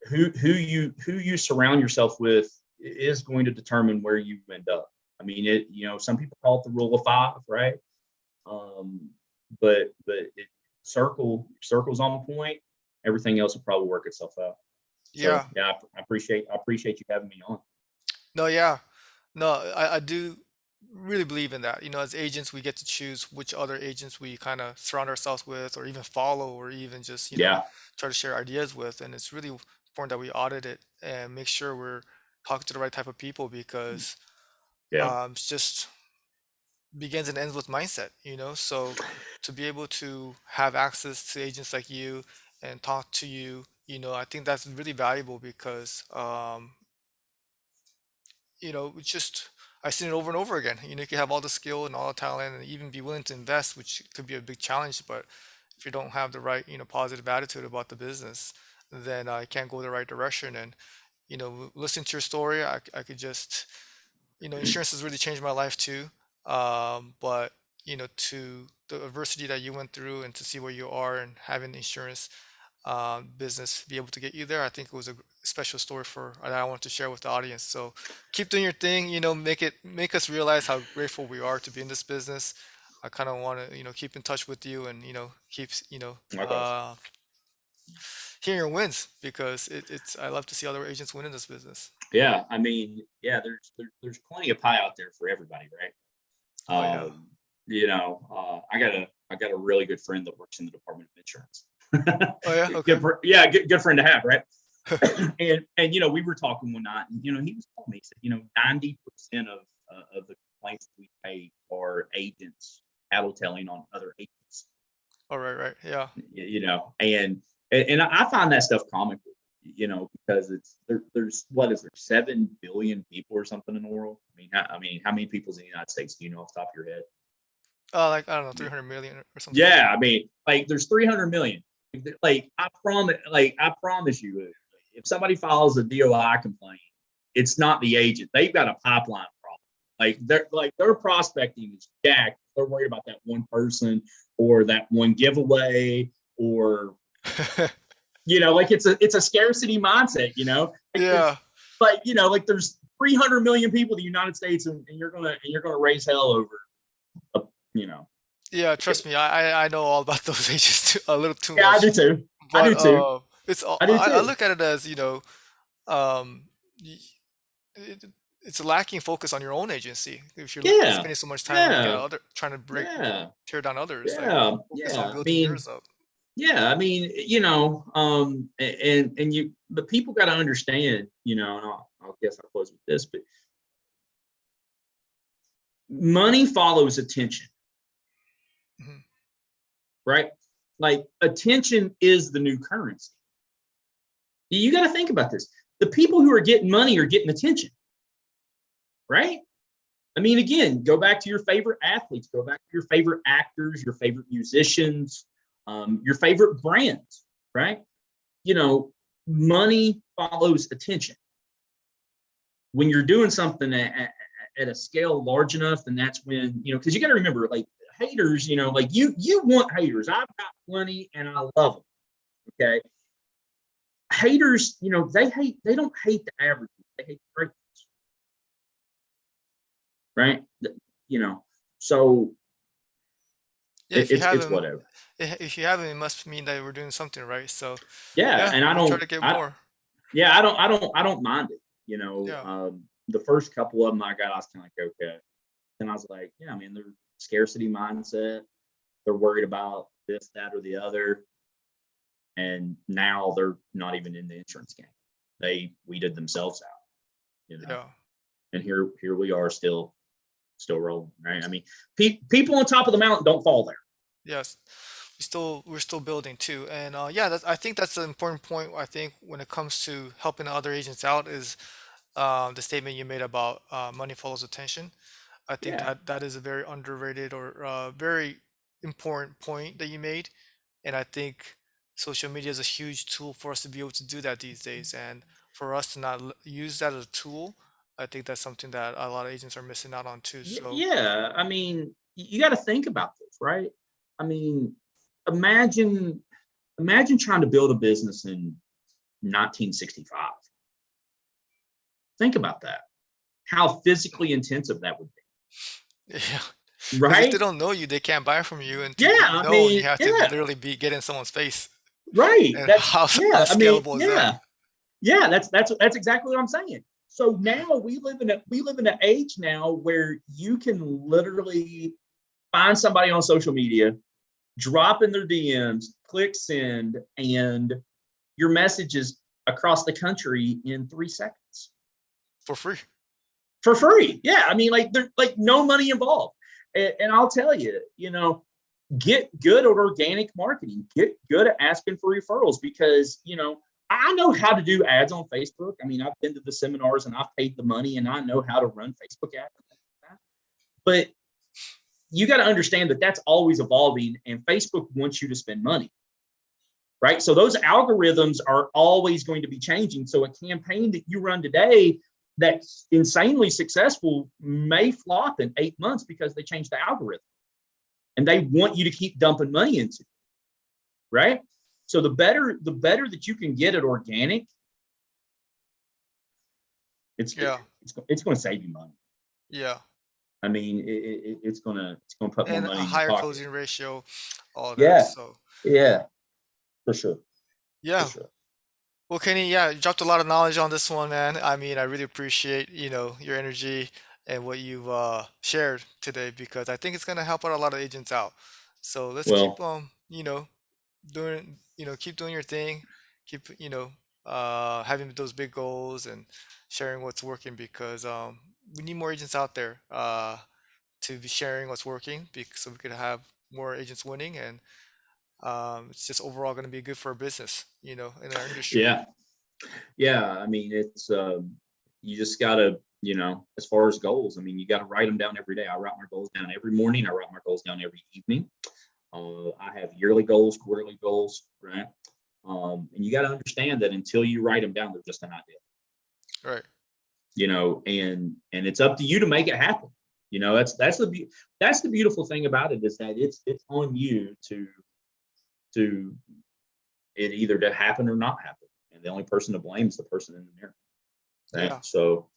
who you surround yourself with is going to determine where you end up. I mean, some people call it the rule of 5, right? Um, but circle's on point. Everything else will probably work itself out. So Yeah. yeah, I appreciate you having me on. No, yeah. No, I do really believe in that. As agents, we get to choose which other agents we kind of surround ourselves with, or even follow, or even just, Yeah, try to share ideas with. And it's really important that we audit it and make sure we're talking to the right type of people because yeah, it's just begins and ends with mindset. So to be able to have access to agents like you and talk to you, I think that's really valuable because, it's just I've seen it over and over again. You can have all the skill and all the talent and even be willing to invest, which could be a big challenge. But if you don't have the right, positive attitude about the business, then it can't go the right direction. And, listen to your story, I could just, insurance has really changed my life too. But, to the adversity that you went through and to see where you are and having insurance business be able to get you there. I think it was a special story for that I want to share with the audience. So keep doing your thing. Make us realize how grateful we are to be in this business. I kind of want to keep in touch with you and keep Likewise. hearing your wins because it's I love to see other agents win in this business. Yeah, I mean, yeah, there's plenty of pie out there for everybody, right? Oh yeah. I got a really good friend that works in the Department of Insurance. Oh yeah. Okay. Yeah, good friend to have, right? And we were talking one night, and he was telling me, he said, 90% of the complaints we pay are agents tattletelling on other agents. All right. Right. Yeah. And I find that stuff comical, because there's what is there 7 billion people or something in the world? How many people's in the United States do you know off the top of your head? Like I don't know, 300 million or something like that. Yeah, like there's 300 million. I promise you, if somebody files a DOI complaint, it's not the agent. They've got a pipeline problem. Their prospecting is jacked. They're worried about that one person or that one giveaway or it's a scarcity mindset. Yeah. There's 300 million people in the United States, and you're gonna raise hell over a, you know Yeah, trust me, I know all about those ages too, a little too Yeah, I much. do too. I But do too. it's all I do I too. look at it as um, y- it, it's lacking focus on your own agency. If you're Yeah. spending so much time looking at Yeah. other, trying to Yeah. tear down others, like Yeah. focus on Yeah. building yours up. But people got to understand, and I'll guess I'll close with this, but money follows attention, Mhm. right? Like attention is the new currency. You got to think about this. The people who are getting money are getting attention, right? Again, go back to your favorite athletes, go back to your favorite actors, your favorite musicians, your favorite brands, right? Money follows attention. When you're doing something at a scale large enough, then that's when, because you got to remember, like haters, you want haters. I've got plenty and I love them. Okay. Haters, they don't hate the average, they hate the great, right? So Yeah, if you it's haven't, whatever. if you haven't, it must mean that we're doing something right. So Yeah. yeah, And we'll try to get more. I don't mind it. Yeah, The first couple of them I was kind of like, okay. And I was like, yeah, they're scarcity mindset. They're worried about this, that, or the other. And now they're not even in the insurance game. They weeded themselves out, yeah. and here we are still rolling, right? People on top of the mountain don't fall there. Yes, we're still building too, and yeah, I think that's an important point. I think when it comes to helping other agents out is the statement you made about money follows attention. I think Yeah. that is a very underrated or very important point that you made, and I think social media is a huge tool for us to be able to do that these days, and for us to not use that as a tool, I think that's something that a lot of agents are missing out on too. So Yeah. You got to think about this, right? I mean, imagine trying to build a business in 1965. Think about that. How physically intensive that would yeah. be, Because if they right? don't know you, they can't buy from you, and to Yeah, be known, you have to yeah, literally be get in someone's face. right. And That's how yeah. unscalable is that? Yeah, yeah. That's exactly what I'm saying. So now we live in an age now where you can literally find somebody on social media, drop in their DMs, click send, and your message is across the country in 3 seconds For free. for free. Yeah, there's like no money involved. And I'll tell you, get good at organic marketing, get good at asking for referrals, because I know how to do ads on Facebook. I mean, I've been to the seminars and I've paid the money and I know how to run Facebook ads. But you got to understand that that's always evolving, and Facebook wants you to spend money, right? So those algorithms are always going to be changing. So a campaign that you run today that's insanely successful may flop in 8 months because they changed the algorithm and they want you to keep dumping money into it, right? So the better that you can get it organic, it's Yeah. it's going to save you money. Yeah. I mean, it's going to put more And a money in your higher pocket. closing ratio, all that. Yeah, So yeah, for sure, for yeah. sure. Well, Kenny, yeah, you dropped a lot of knowledge on this one, man. I mean, I really appreciate, your energy and what you've shared today because I think it's gonna help out a lot of agents out. So let's keep Well, doing, keep doing your thing, keep, having those big goals and sharing what's working because we need more agents out there to be sharing what's working because so we could have more agents winning and it's just overall going to be good for our business, in our industry. yeah, yeah. I mean, it's you just gotta, as far as goals, I mean, you got to write them down every day. I write my goals down every morning. I write my goals down every evening. I have yearly goals, quarterly goals, right? And you got to understand that until you write them down, they're just an idea, Right. and it's up to you to make it happen. That's the beautiful thing about it is that it's on you to it either to happen or not happen, and the only person to blame is the person in the mirror, right? Yeah. So,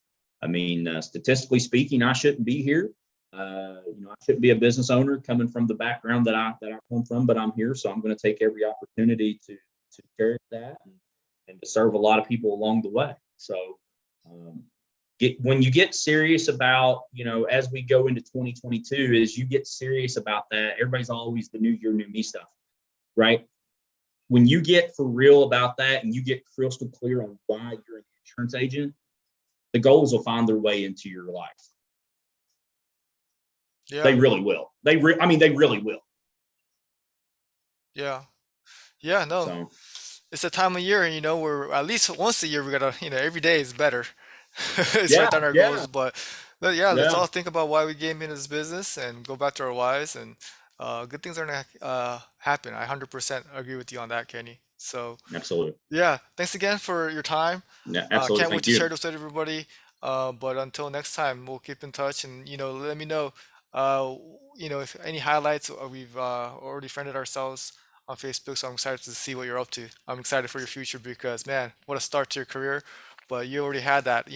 I mean, statistically speaking, I shouldn't be here. I shouldn't be a business owner coming from the background that I come from, but I'm here, so I'm going to take every opportunity to share that and to serve a lot of people along the way. So, when you get serious about, as we go into 2022, is you get serious about that. Everybody's always the new year, new me stuff, right? When you get for real about that and you get crystal clear on why you're an insurance agent, the goals will find their way into your life. They Yeah. really will. They really will. Yeah. Yeah. No, So, it's a time of year, where at least once a year we gotta, every day is better. It's yeah, write down our yeah, goals, but yeah, let's yeah, all think about why we came into this business and go back to our whys and good things are gonna happen. I 100% agree with you on that, Kenny. So absolutely. yeah, thanks again for your time. Yeah, absolutely. Can't wait Thank to share you. this with everybody. But until next time, we'll keep in touch and let me know. If any highlights. We've already friended ourselves on Facebook, so I'm excited to see what you're up to. I'm excited for your future because man, what a start to your career. But you already had that,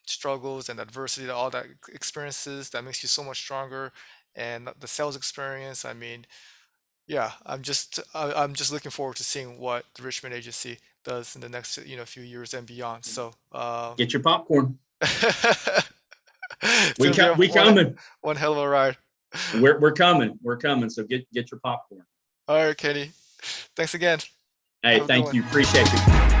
struggles and adversity, all that experiences that makes you so much stronger, and the sales experience. I mean, yeah, I'm just looking forward to seeing what the Richmond agency does in the next few years and beyond. So Get your popcorn. it's gonna be We coming. one hell of a ride. We're coming. We're coming. So get your popcorn. All right, Kenny. Thanks again. Hey, Have a good thank one. you. Appreciate you.